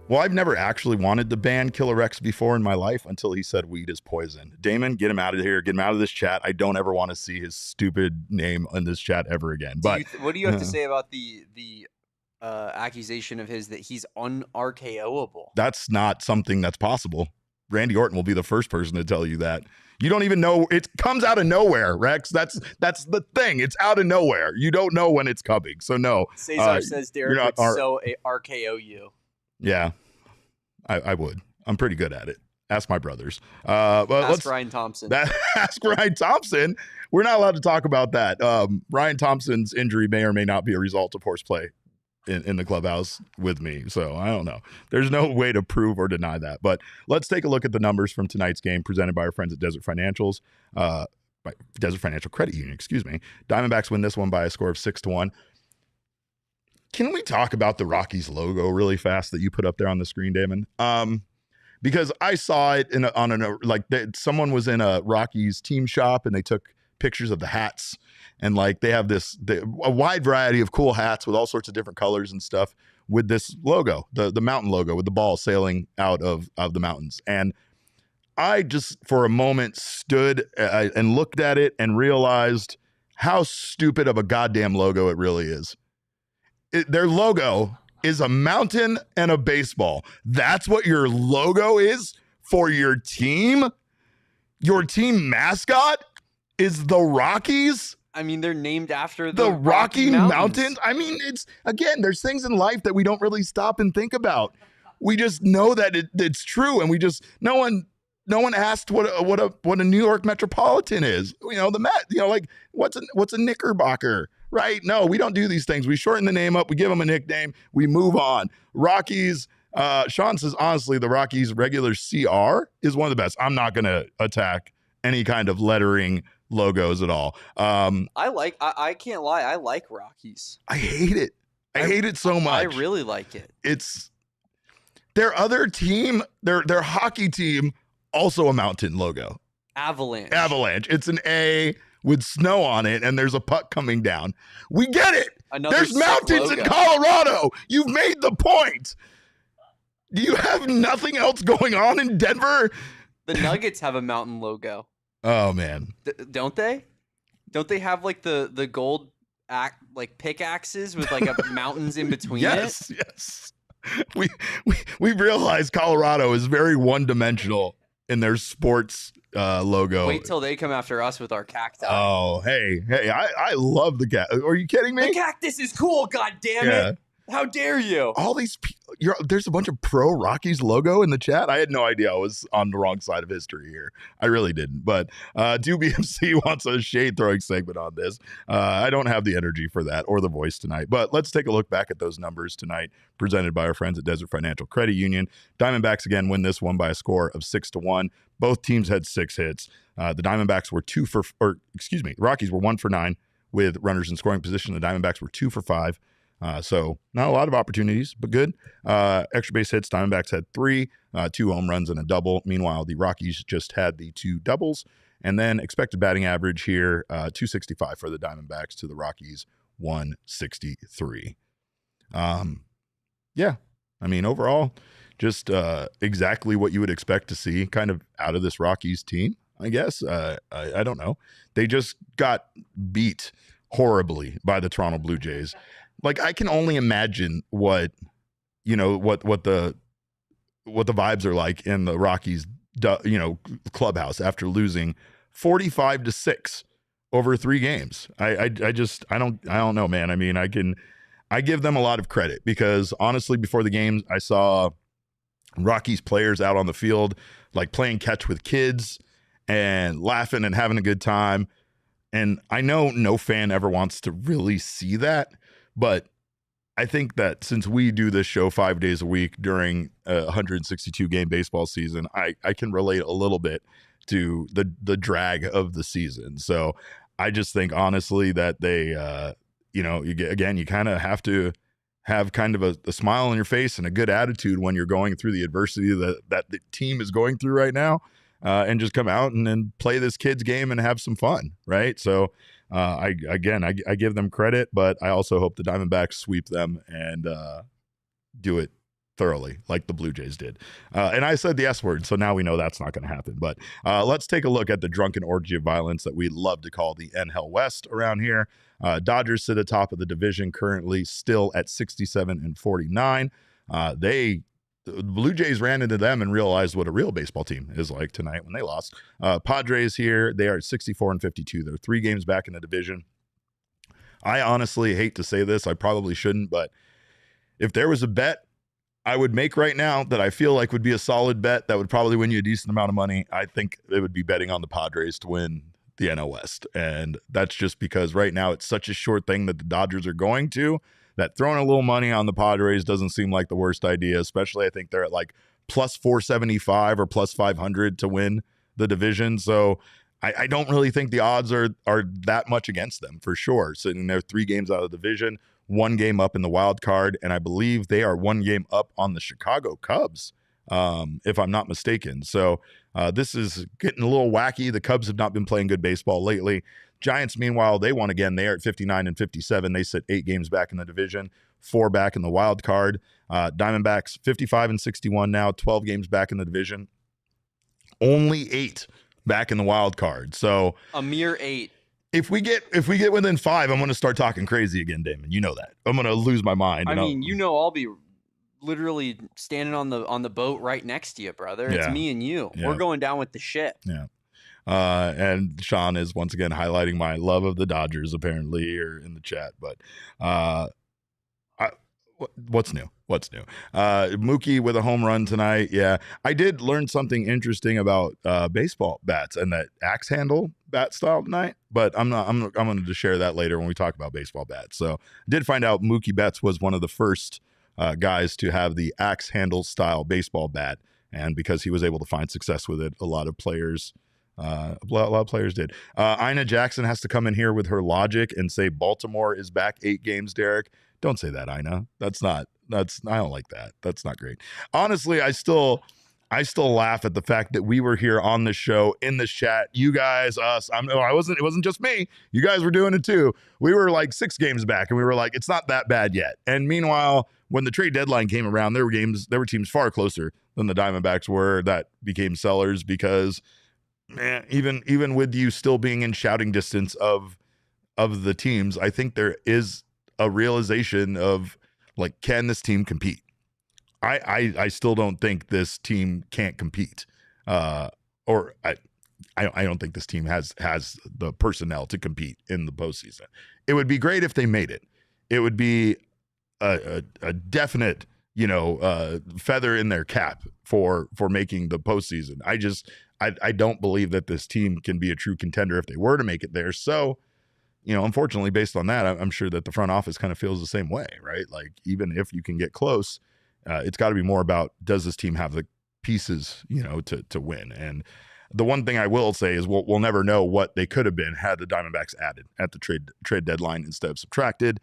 Well, I've never actually wanted to ban Killer X before in my life until he said weed is poison. Damon, get him out of here. Get him out of this chat. I don't ever want to see his stupid name in this chat ever again. But what do you have to say about the accusation of his that he's un-RKOable? That's not something that's possible. Randy Orton will be the first person to tell you that. You don't even know. It comes out of nowhere, Rex. That's the thing. It's out of nowhere. You don't know when it's coming. So no. Cesar says Derek would so RKO you. Yeah, I would. I'm pretty good at it. Ask my brothers. Ask Ryan Thompson. Ask Ryan Thompson. We're not allowed to talk about that. Ryan Thompson's injury may or may not be a result of horseplay in the clubhouse with me. So I don't know. There's no way to prove or deny that. But let's take a look at the numbers from tonight's game presented by our friends at Desert Financials. By Desert Financial Credit Union, excuse me. Diamondbacks win this one by a score of 6-1. Can we talk about the Rockies logo really fast that you put up there on the screen, Damon? Because I saw it someone was in a Rockies team shop and they took pictures of the hats, and like they have a wide variety of cool hats with all sorts of different colors and stuff with this logo, the mountain logo with the ball sailing out of the mountains. And I just for a moment stood and looked at it and realized how stupid of a goddamn logo it really is. Their logo is a mountain and a baseball. That's what your logo is for your team? Your team mascot is the Rockies? I mean, they're named after the Rocky Mountains. I mean, it's again, there's things in life that we don't really stop and think about. We just know that it's true, and we just no one asked what a New York Metropolitan is. You know, the Met. You know, like what's a Knickerbocker. Right? No, we don't do these things. We shorten the name up. We give them a nickname. We move on. Rockies. Sean says, honestly, the Rockies regular CR is one of the best. I'm not going to attack any kind of lettering logos at all. I can't lie. I like Rockies. I hate it. I hate it so much. I really like it. It's their other team, their hockey team, also a mountain logo. Avalanche. It's an A with snow on it, and there's a puck coming down. We get it. There's mountains in Colorado. You've made the point. Do you have nothing else going on in Denver? The Nuggets have a mountain logo. Oh, man. Don't they? Don't they have like the gold pickaxes with like mountains in between it? Yes. We realize Colorado is very one-dimensional in their sports logo. Wait till they come after us with our cacti. Oh, hey, I love the cat. Are you kidding me? The cactus is cool, god damn it. How dare you? All these there's a bunch of pro Rockies logo in the chat. I had no idea I was on the wrong side of history here. I really didn't. But 2BMC wants a shade throwing segment on this. I don't have the energy for that or the voice tonight. But let's take a look back at those numbers tonight, presented by our friends at Desert Financial Credit Union. Diamondbacks again win this one by a score of 6-1. Both teams had 6 hits. The Diamondbacks were Rockies were 1 for 9 with runners in scoring position. The Diamondbacks were 2 for 5. So not a lot of opportunities, but good. Extra base hits, Diamondbacks had 3, 2 home runs and a double. Meanwhile, the Rockies just had the 2 doubles. And then expected batting average here, 265 for the Diamondbacks to the Rockies, 163. Yeah, I mean, overall, just exactly what you would expect to see kind of out of this Rockies team, I guess. I don't know. They just got beat horribly by the Toronto Blue Jays. Like, I can only imagine what the vibes are like in the Rockies, clubhouse after losing 45-6 over 3 games. I don't know, man. I mean, I give them a lot of credit because honestly, before the games, I saw Rockies players out on the field, like playing catch with kids and laughing and having a good time. And I know no fan ever wants to really see that. But I think that since we do this show 5 days a week during a 162-game baseball season, I can relate a little bit to the drag of the season. So I just think, honestly, that they, you kind of have to have kind of a smile on your face and a good attitude when you're going through the adversity that the team is going through right now, and just come out and then play this kid's game and have some fun, right? So I give them credit, but I also hope the Diamondbacks sweep them and do it thoroughly like the Blue Jays did. And I said the S word, so now we know that's not going to happen. But let's take a look at the drunken orgy of violence that we love to call the NL West around here. Dodgers sit atop of the division, currently still at 67-49. The Blue Jays ran into them and realized what a real baseball team is like tonight when they lost. Padres here, they are at 64-52. They're 3 games back in the division. I honestly hate to say this. I probably shouldn't, but if there was a bet I would make right now that I feel like would be a solid bet that would probably win you a decent amount of money, I think it would be betting on the Padres to win the NL West. And that's just because right now it's such a short thing that the Dodgers are going to, that throwing a little money on the Padres doesn't seem like the worst idea, especially I think they're at like plus 475 or plus 500 to win the division. So I don't really think the odds are that much against them for sure. Sitting there 3 games out of the division, 1 game up in the wild card, and I believe they are 1 game up on the Chicago Cubs, if I'm not mistaken. So this is getting a little wacky. The Cubs have not been playing good baseball lately. Giants, meanwhile, they won again. They are at 59-57. They sit 8 games back in the division, 4 back in the wild card. Diamondbacks 55-61 now, 12 games back in the division, only 8 back in the wild card. So a mere 8. If we get within 5, I'm going to start talking crazy again, Damon. You know that. I'm going to lose my mind. I mean, I'll be literally standing on the boat right next to you, brother. It's me and you. Yeah. We're going down with the ship. Yeah. And Sean is once again highlighting my love of the Dodgers, apparently, here in the chat. But what's new? Mookie with a home run tonight. Yeah, I did learn something interesting about baseball bats and that axe handle bat style tonight. But I'm going to share that later when we talk about baseball bats. So I did find out Mookie Betts was one of the first guys to have the axe handle style baseball bat, and because he was able to find success with it, a lot of players did. Ina Jackson has to come in here with her logic and say Baltimore is back 8 games, Derek. Don't say that, Ina. I don't like that. That's not great. Honestly, I still laugh at the fact that we were here on the show, in the chat, you guys, us. It wasn't just me. You guys were doing it too. We were like 6 games back and we were like, it's not that bad yet. And meanwhile, when the trade deadline came around, there were teams far closer than the Diamondbacks were that became sellers because, man, even with you still being in shouting distance of the teams, I think there is a realization of, like, can this team compete? I still don't think this team can't compete. or I don't think this team has the personnel to compete in the postseason. It would be great if they made it. It would be a definite, feather in their cap for making the postseason. I don't believe that this team can be a true contender if they were to make it there. So, unfortunately, based on that, I'm sure that the front office kind of feels the same way, right? Like, even if you can get close, it's got to be more about, does this team have the pieces, to win? And the one thing I will say is we'll never know what they could have been had the Diamondbacks added at the trade deadline instead of subtracted.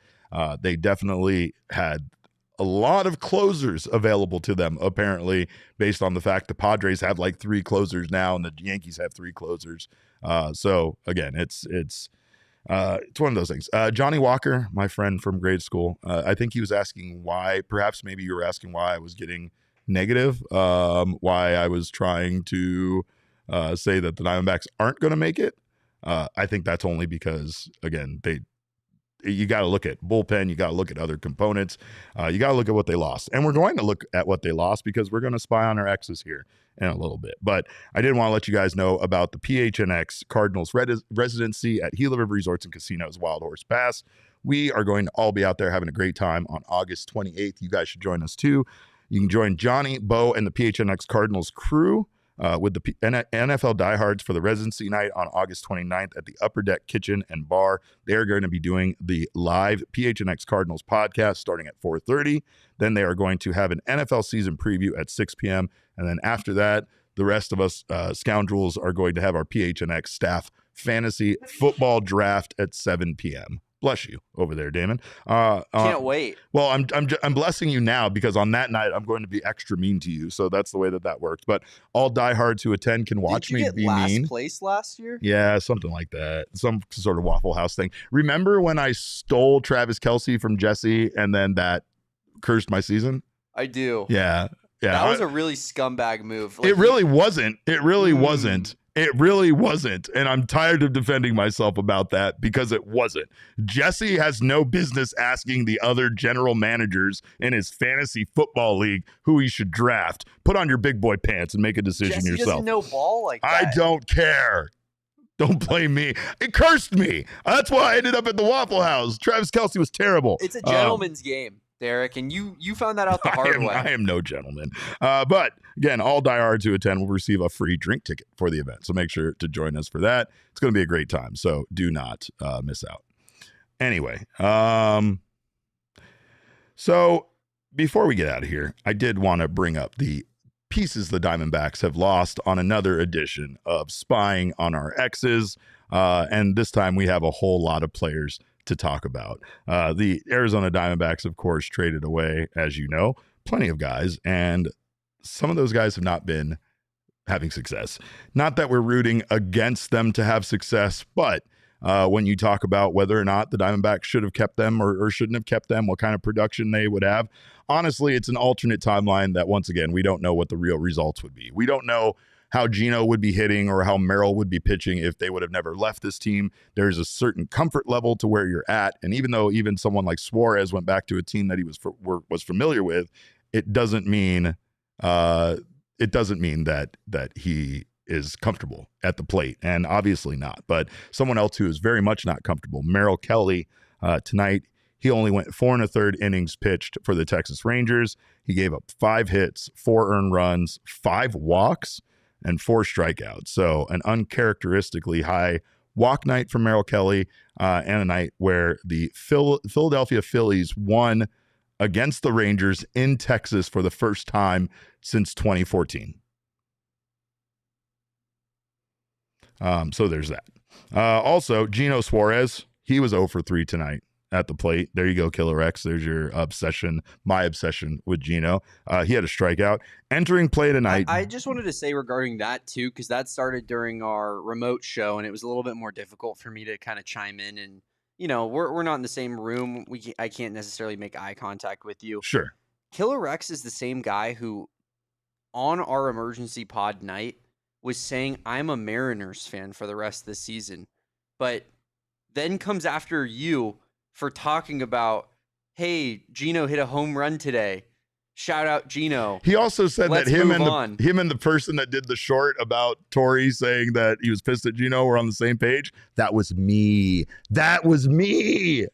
They definitely had a lot of closers available to them, apparently, based on the fact the Padres have like 3 closers now and the Yankees have 3 closers. So again, it's one of those things. Johnny Walker, my friend from grade school, I think he was asking why, perhaps maybe you were asking why I was getting negative, why I was trying to say that the Diamondbacks aren't going to make it. I think that's only because, again, you got to look at bullpen. You got to look at other components. You got to look at what they lost. And we're going to look at what they lost because we're going to spy on our X's here in a little bit. But I did want to let you guys know about the PHNX Cardinals residency at Gila River Resorts and Casinos Wild Horse Pass. We are going to all be out there having a great time on August 28th. You guys should join us too. You can join Johnny, Bo, and the PHNX Cardinals crew with the NFL diehards for the residency night on August 29th at the Upper Deck Kitchen and Bar. They're going to be doing the live PHNX Cardinals podcast starting at 4:30. Then they are going to have an NFL season preview at 6 p.m. And then after that, the rest of us scoundrels are going to have our PHNX staff fantasy football draft at 7 p.m. Bless you over there, Damon. Can't wait. Well, I'm blessing you now because on that night I'm going to be extra mean to you. So that's the way that works. But all diehards who attend can watch me be mean. Last place last year? Yeah, something like that. Some sort of Waffle House thing. Remember when I stole Travis Kelce from Jesse and then that cursed my season? I do. Yeah. That was a really scumbag move. It really wasn't. It really wasn't. It really wasn't. And I'm tired of defending myself about that because it wasn't. Jesse has no business asking the other general managers in his fantasy football league who he should draft. Put on your big boy pants and make a decision Jesse yourself. Doesn't know ball like that. I don't care. Don't blame me. It cursed me. That's why I ended up at the Waffle House. Travis Kelce was terrible. It's a gentleman's game, Derek, and you found that out the hard way. I am no gentleman. But again, all diehards who attend will receive a free drink ticket for the event. So make sure to join us for that. It's going to be a great time. So do not miss out. Anyway, so before we get out of here, I did want to bring up the pieces the Diamondbacks have lost on another edition of Spying on Our X's. And this time we have a whole lot of players to talk about. The Arizona Diamondbacks, of course, traded away, as you know, plenty of guys, and some of those guys have not been having success. Not that we're rooting against them to have success, but when you talk about whether or not the Diamondbacks should have kept them or shouldn't have kept them, what kind of production they would have, honestly, it's an alternate timeline that, once again, we don't know what the real results would be. We don't know how Gino would be hitting or how Merrill would be pitching if they would have never left this team. There's a certain comfort level to where you're at. And even though even someone like Suarez went back to a team that he was familiar with, it doesn't mean that he is comfortable at the plate, and obviously not. But someone else who is very much not comfortable, Merrill Kelly, tonight, he only went 4 1/3 innings pitched for the Texas Rangers. He gave up 5 hits, 4 earned runs, 5 walks, and 4 strikeouts. So an uncharacteristically high walk night for Merrill Kelly, and a night where the Philadelphia Phillies won against the Rangers in Texas for the first time since 2014. So there's that. Also, Gino Suarez, he was 0 for 3 tonight at the plate. There you go, Killer X. There's your obsession, my obsession with Gino. He had a strikeout. Entering play tonight. I just wanted to say regarding that, too, because that started during our remote show, and it was a little bit more difficult for me to kind of chime in. And, we're not in the same room. I can't necessarily make eye contact with you. Sure. Killer X is the same guy who, on our emergency pod night, was saying, I'm a Mariners fan for the rest of the season. But then comes after you for talking about, hey, Gino hit a home run today. Shout out Gino. He also said Let's that him move and on. the person that did the short about Torrey saying that he was pissed at Gino were on the same page. That was me. That was me.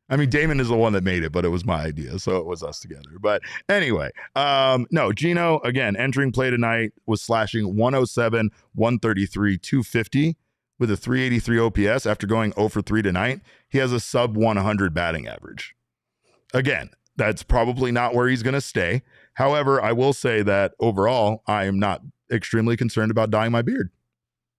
I mean, Damon is the one that made it, but it was my idea, so it was us together. But anyway, no, Gino, again, entering play tonight was slashing 107, 133, 250 with a 383 OPS after going 0 for 3 tonight. He has a sub 100 batting average. Again, that's probably not where he's going to stay. However, I will say that overall, I am not extremely concerned about dyeing my beard.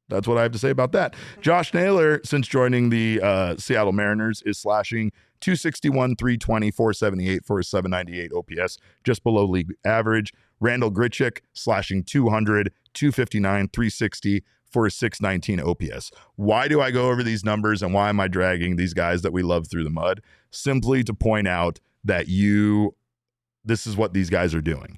That's what I have to say about that. Josh Naylor, since joining the Seattle Mariners, is slashing 261, 320, 478 for a 798 OPS, just below league average. Randall Grichuk slashing 200, 259, 360 for a 619 OPS. Why do I go over these numbers and why am I dragging these guys that we love through the mud? Simply to point out that this is what these guys are doing.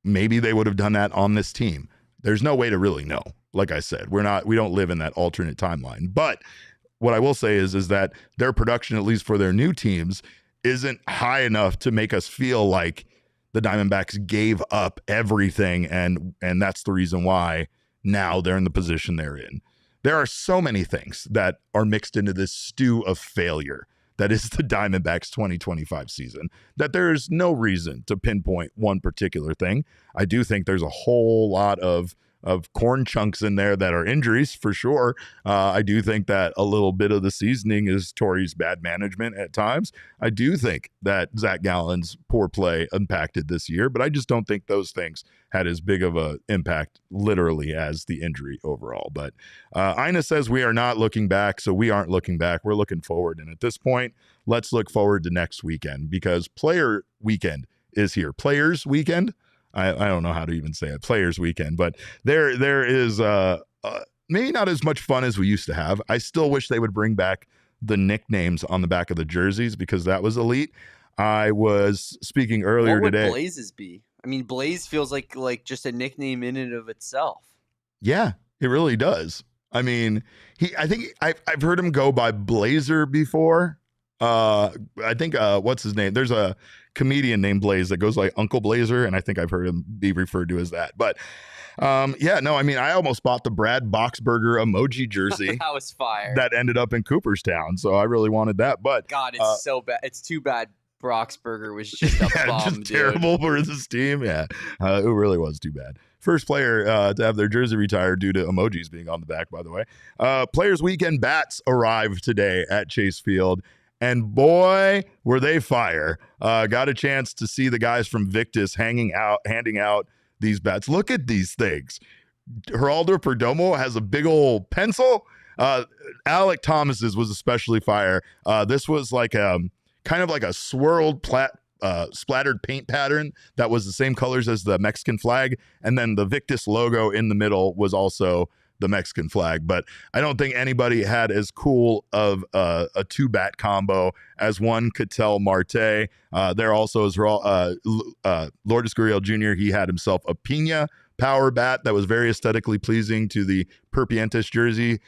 Maybe they would have done that on this team. There's no way to really know. Like I said, we don't live in that alternate timeline. But what I will say is that their production, at least for their new teams, isn't high enough to make us feel like the Diamondbacks gave up everything, and that's the reason why now they're in the position they're in. There are so many things that are mixed into this stew of failure that is the Diamondbacks 2025 season, that there's no reason to pinpoint one particular thing. I do think there's a whole lot of corn chunks in there that are injuries for sure. I do think that a little bit of the seasoning is Torrey's bad management at times. I do think that Zac Gallen's poor play impacted this year, but I just don't think those things had as big of an impact literally as the injury overall. But Ina says we are not looking back, so we aren't looking back. We're looking forward. And at this point, let's look forward to next weekend because player weekend is here. Players weekend? I don't know how to even say it, Players Weekend, but there is maybe not as much fun as we used to have. I still wish they would bring back the nicknames on the back of the jerseys because that was elite. I was speaking earlier today. What would Blazes be? I mean, Blaze feels like just a nickname in and of itself. Yeah, it really does. I mean, I think I've heard him go by Blazer before. I think what's his name? There's a comedian named Blaze that goes like Uncle Blazer, and I think I've heard him be referred to as that. But yeah, no, I mean, I almost bought the Brad Boxberger emoji jersey. That was fire. That ended up in Cooperstown, so I really wanted that. But God, it's so bad. It's too bad Broxberger was just a bum, just dude. terrible for this team. Yeah, it really was too bad. First player to have their jersey retired due to emojis being on the back, by the way. Players Weekend bats arrived today at Chase Field. And boy, were they fire. Got a chance to see the guys from Victus handing out these bats. Look at these things. Geraldo Perdomo has a big old pencil. Alec Thomas's was especially fire. This was like kind of like a swirled splattered paint pattern that was the same colors as the Mexican flag. And then the Victus logo in the middle was also the Mexican flag, but I don't think anybody had as cool of a two-bat combo as one Ketel Marte. There also is Lourdes Gurriel Jr. He had himself a Pina power bat that was very aesthetically pleasing to the Perpientes jersey.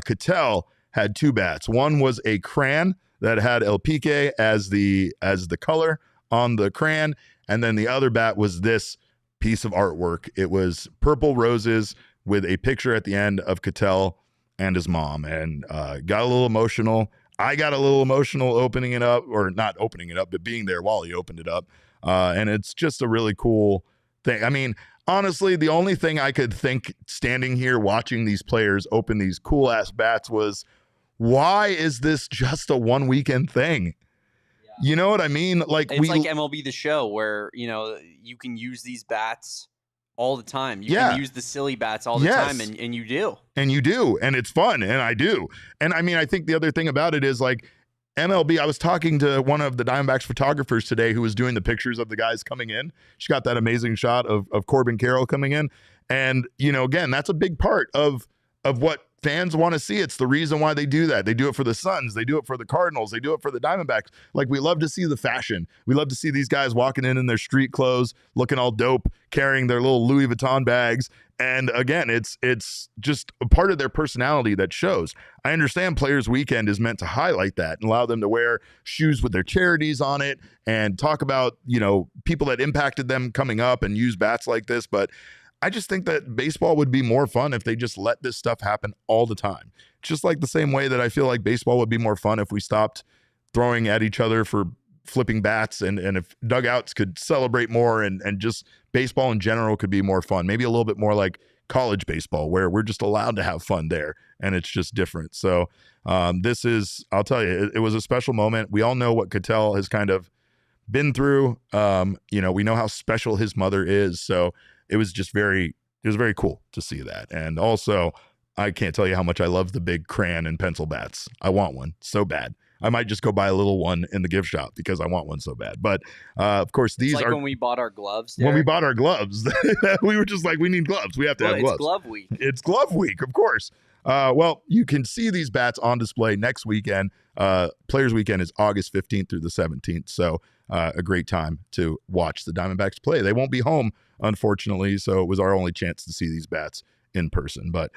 Ketel had two bats. One was a crayon that had El Pique as the color on the crayon, and then the other bat was this piece of artwork. It was purple roses with a picture at the end of Ketel and his mom, and got a little emotional. I got a little emotional opening it up, or not opening it up, but being there while he opened it up. And it's just a really cool thing. I mean, honestly, the only thing I could think standing here watching these players open these cool ass bats was, why is this just a one weekend thing? Yeah. You know what I mean? Like it's like MLB The Show where, you can use these bats all the time. You can use the silly bats all the time, and you do. And you do, and it's fun, and I do. And I mean, I think the other thing about it is like MLB, I was talking to one of the Diamondbacks photographers today who was doing the pictures of the guys coming in. She got that amazing shot of Corbin Carroll coming in. And, again, that's a big part of what fans want to see. It's the reason why they do that. They do it for the Suns. They do it for the Cardinals. They do it for the Diamondbacks. Like, we love to see the fashion. We love to see these guys walking in their street clothes, looking all dope, carrying their little Louis Vuitton bags. And again, it's just a part of their personality that shows. I understand Players Weekend is meant to highlight that and allow them to wear shoes with their charities on it and talk about, people that impacted them coming up and use bats like this. But I just think that baseball would be more fun if they just let this stuff happen all the time. Just like the same way that I feel like baseball would be more fun if we stopped throwing at each other for flipping bats, and if dugouts could celebrate more, and just baseball in general could be more fun. Maybe a little bit more like college baseball, where we're just allowed to have fun there and it's just different. So this is, I'll tell you, it was a special moment. We all know what Ketel has kind of been through. We know how special his mother is. So it was very cool to see that. And also, I can't tell you how much I love the big crayon and pencil bats. I want one so bad. I might just go buy a little one in the gift shop because I want one so bad. But of course, these it's like are when we bought our gloves. When we bought our gloves, we were just like, we need gloves. We have to have gloves. It's glove week. It's glove week, of course. Well, you can see these bats on display next weekend. Players Weekend is August 15th through the 17th. So a great time to watch the Diamondbacks play. They won't be home, unfortunately, so it was our only chance to see these bats in person. But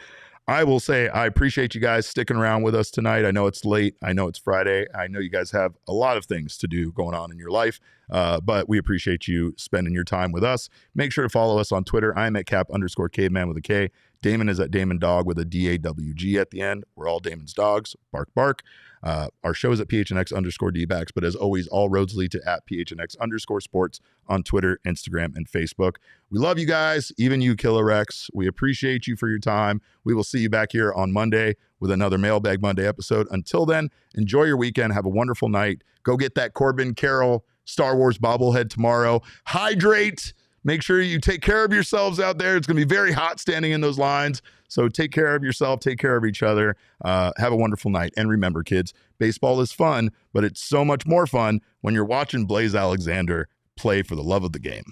I will say I appreciate you guys sticking around with us tonight. I know it's late. I know it's Friday. I know you guys have a lot of things to do going on in your life, but we appreciate you spending your time with us. Make sure to follow us on Twitter. I'm at Cap_caveman with a K. Damon is at Damon Dog with a DAWG at the end. We're all Damon's dogs. Bark, bark. Our show is at PHNX_DBacks, but as always, all roads lead to at PHNX_sports on Twitter, Instagram, and Facebook. We love you guys, even you, Killer Rex. We appreciate you for your time. We will see you back here on Monday with another Mailbag Monday episode. Until then, enjoy your weekend. Have a wonderful night. Go get that Corbin Carroll Star Wars bobblehead tomorrow. Hydrate. Make sure you take care of yourselves out there. It's going to be very hot standing in those lines. So take care of yourself. Take care of each other. Have a wonderful night. And remember, kids, baseball is fun, but it's so much more fun when you're watching Blaze Alexander play for the love of the game.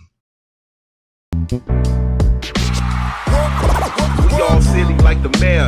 We all silly like the mayor.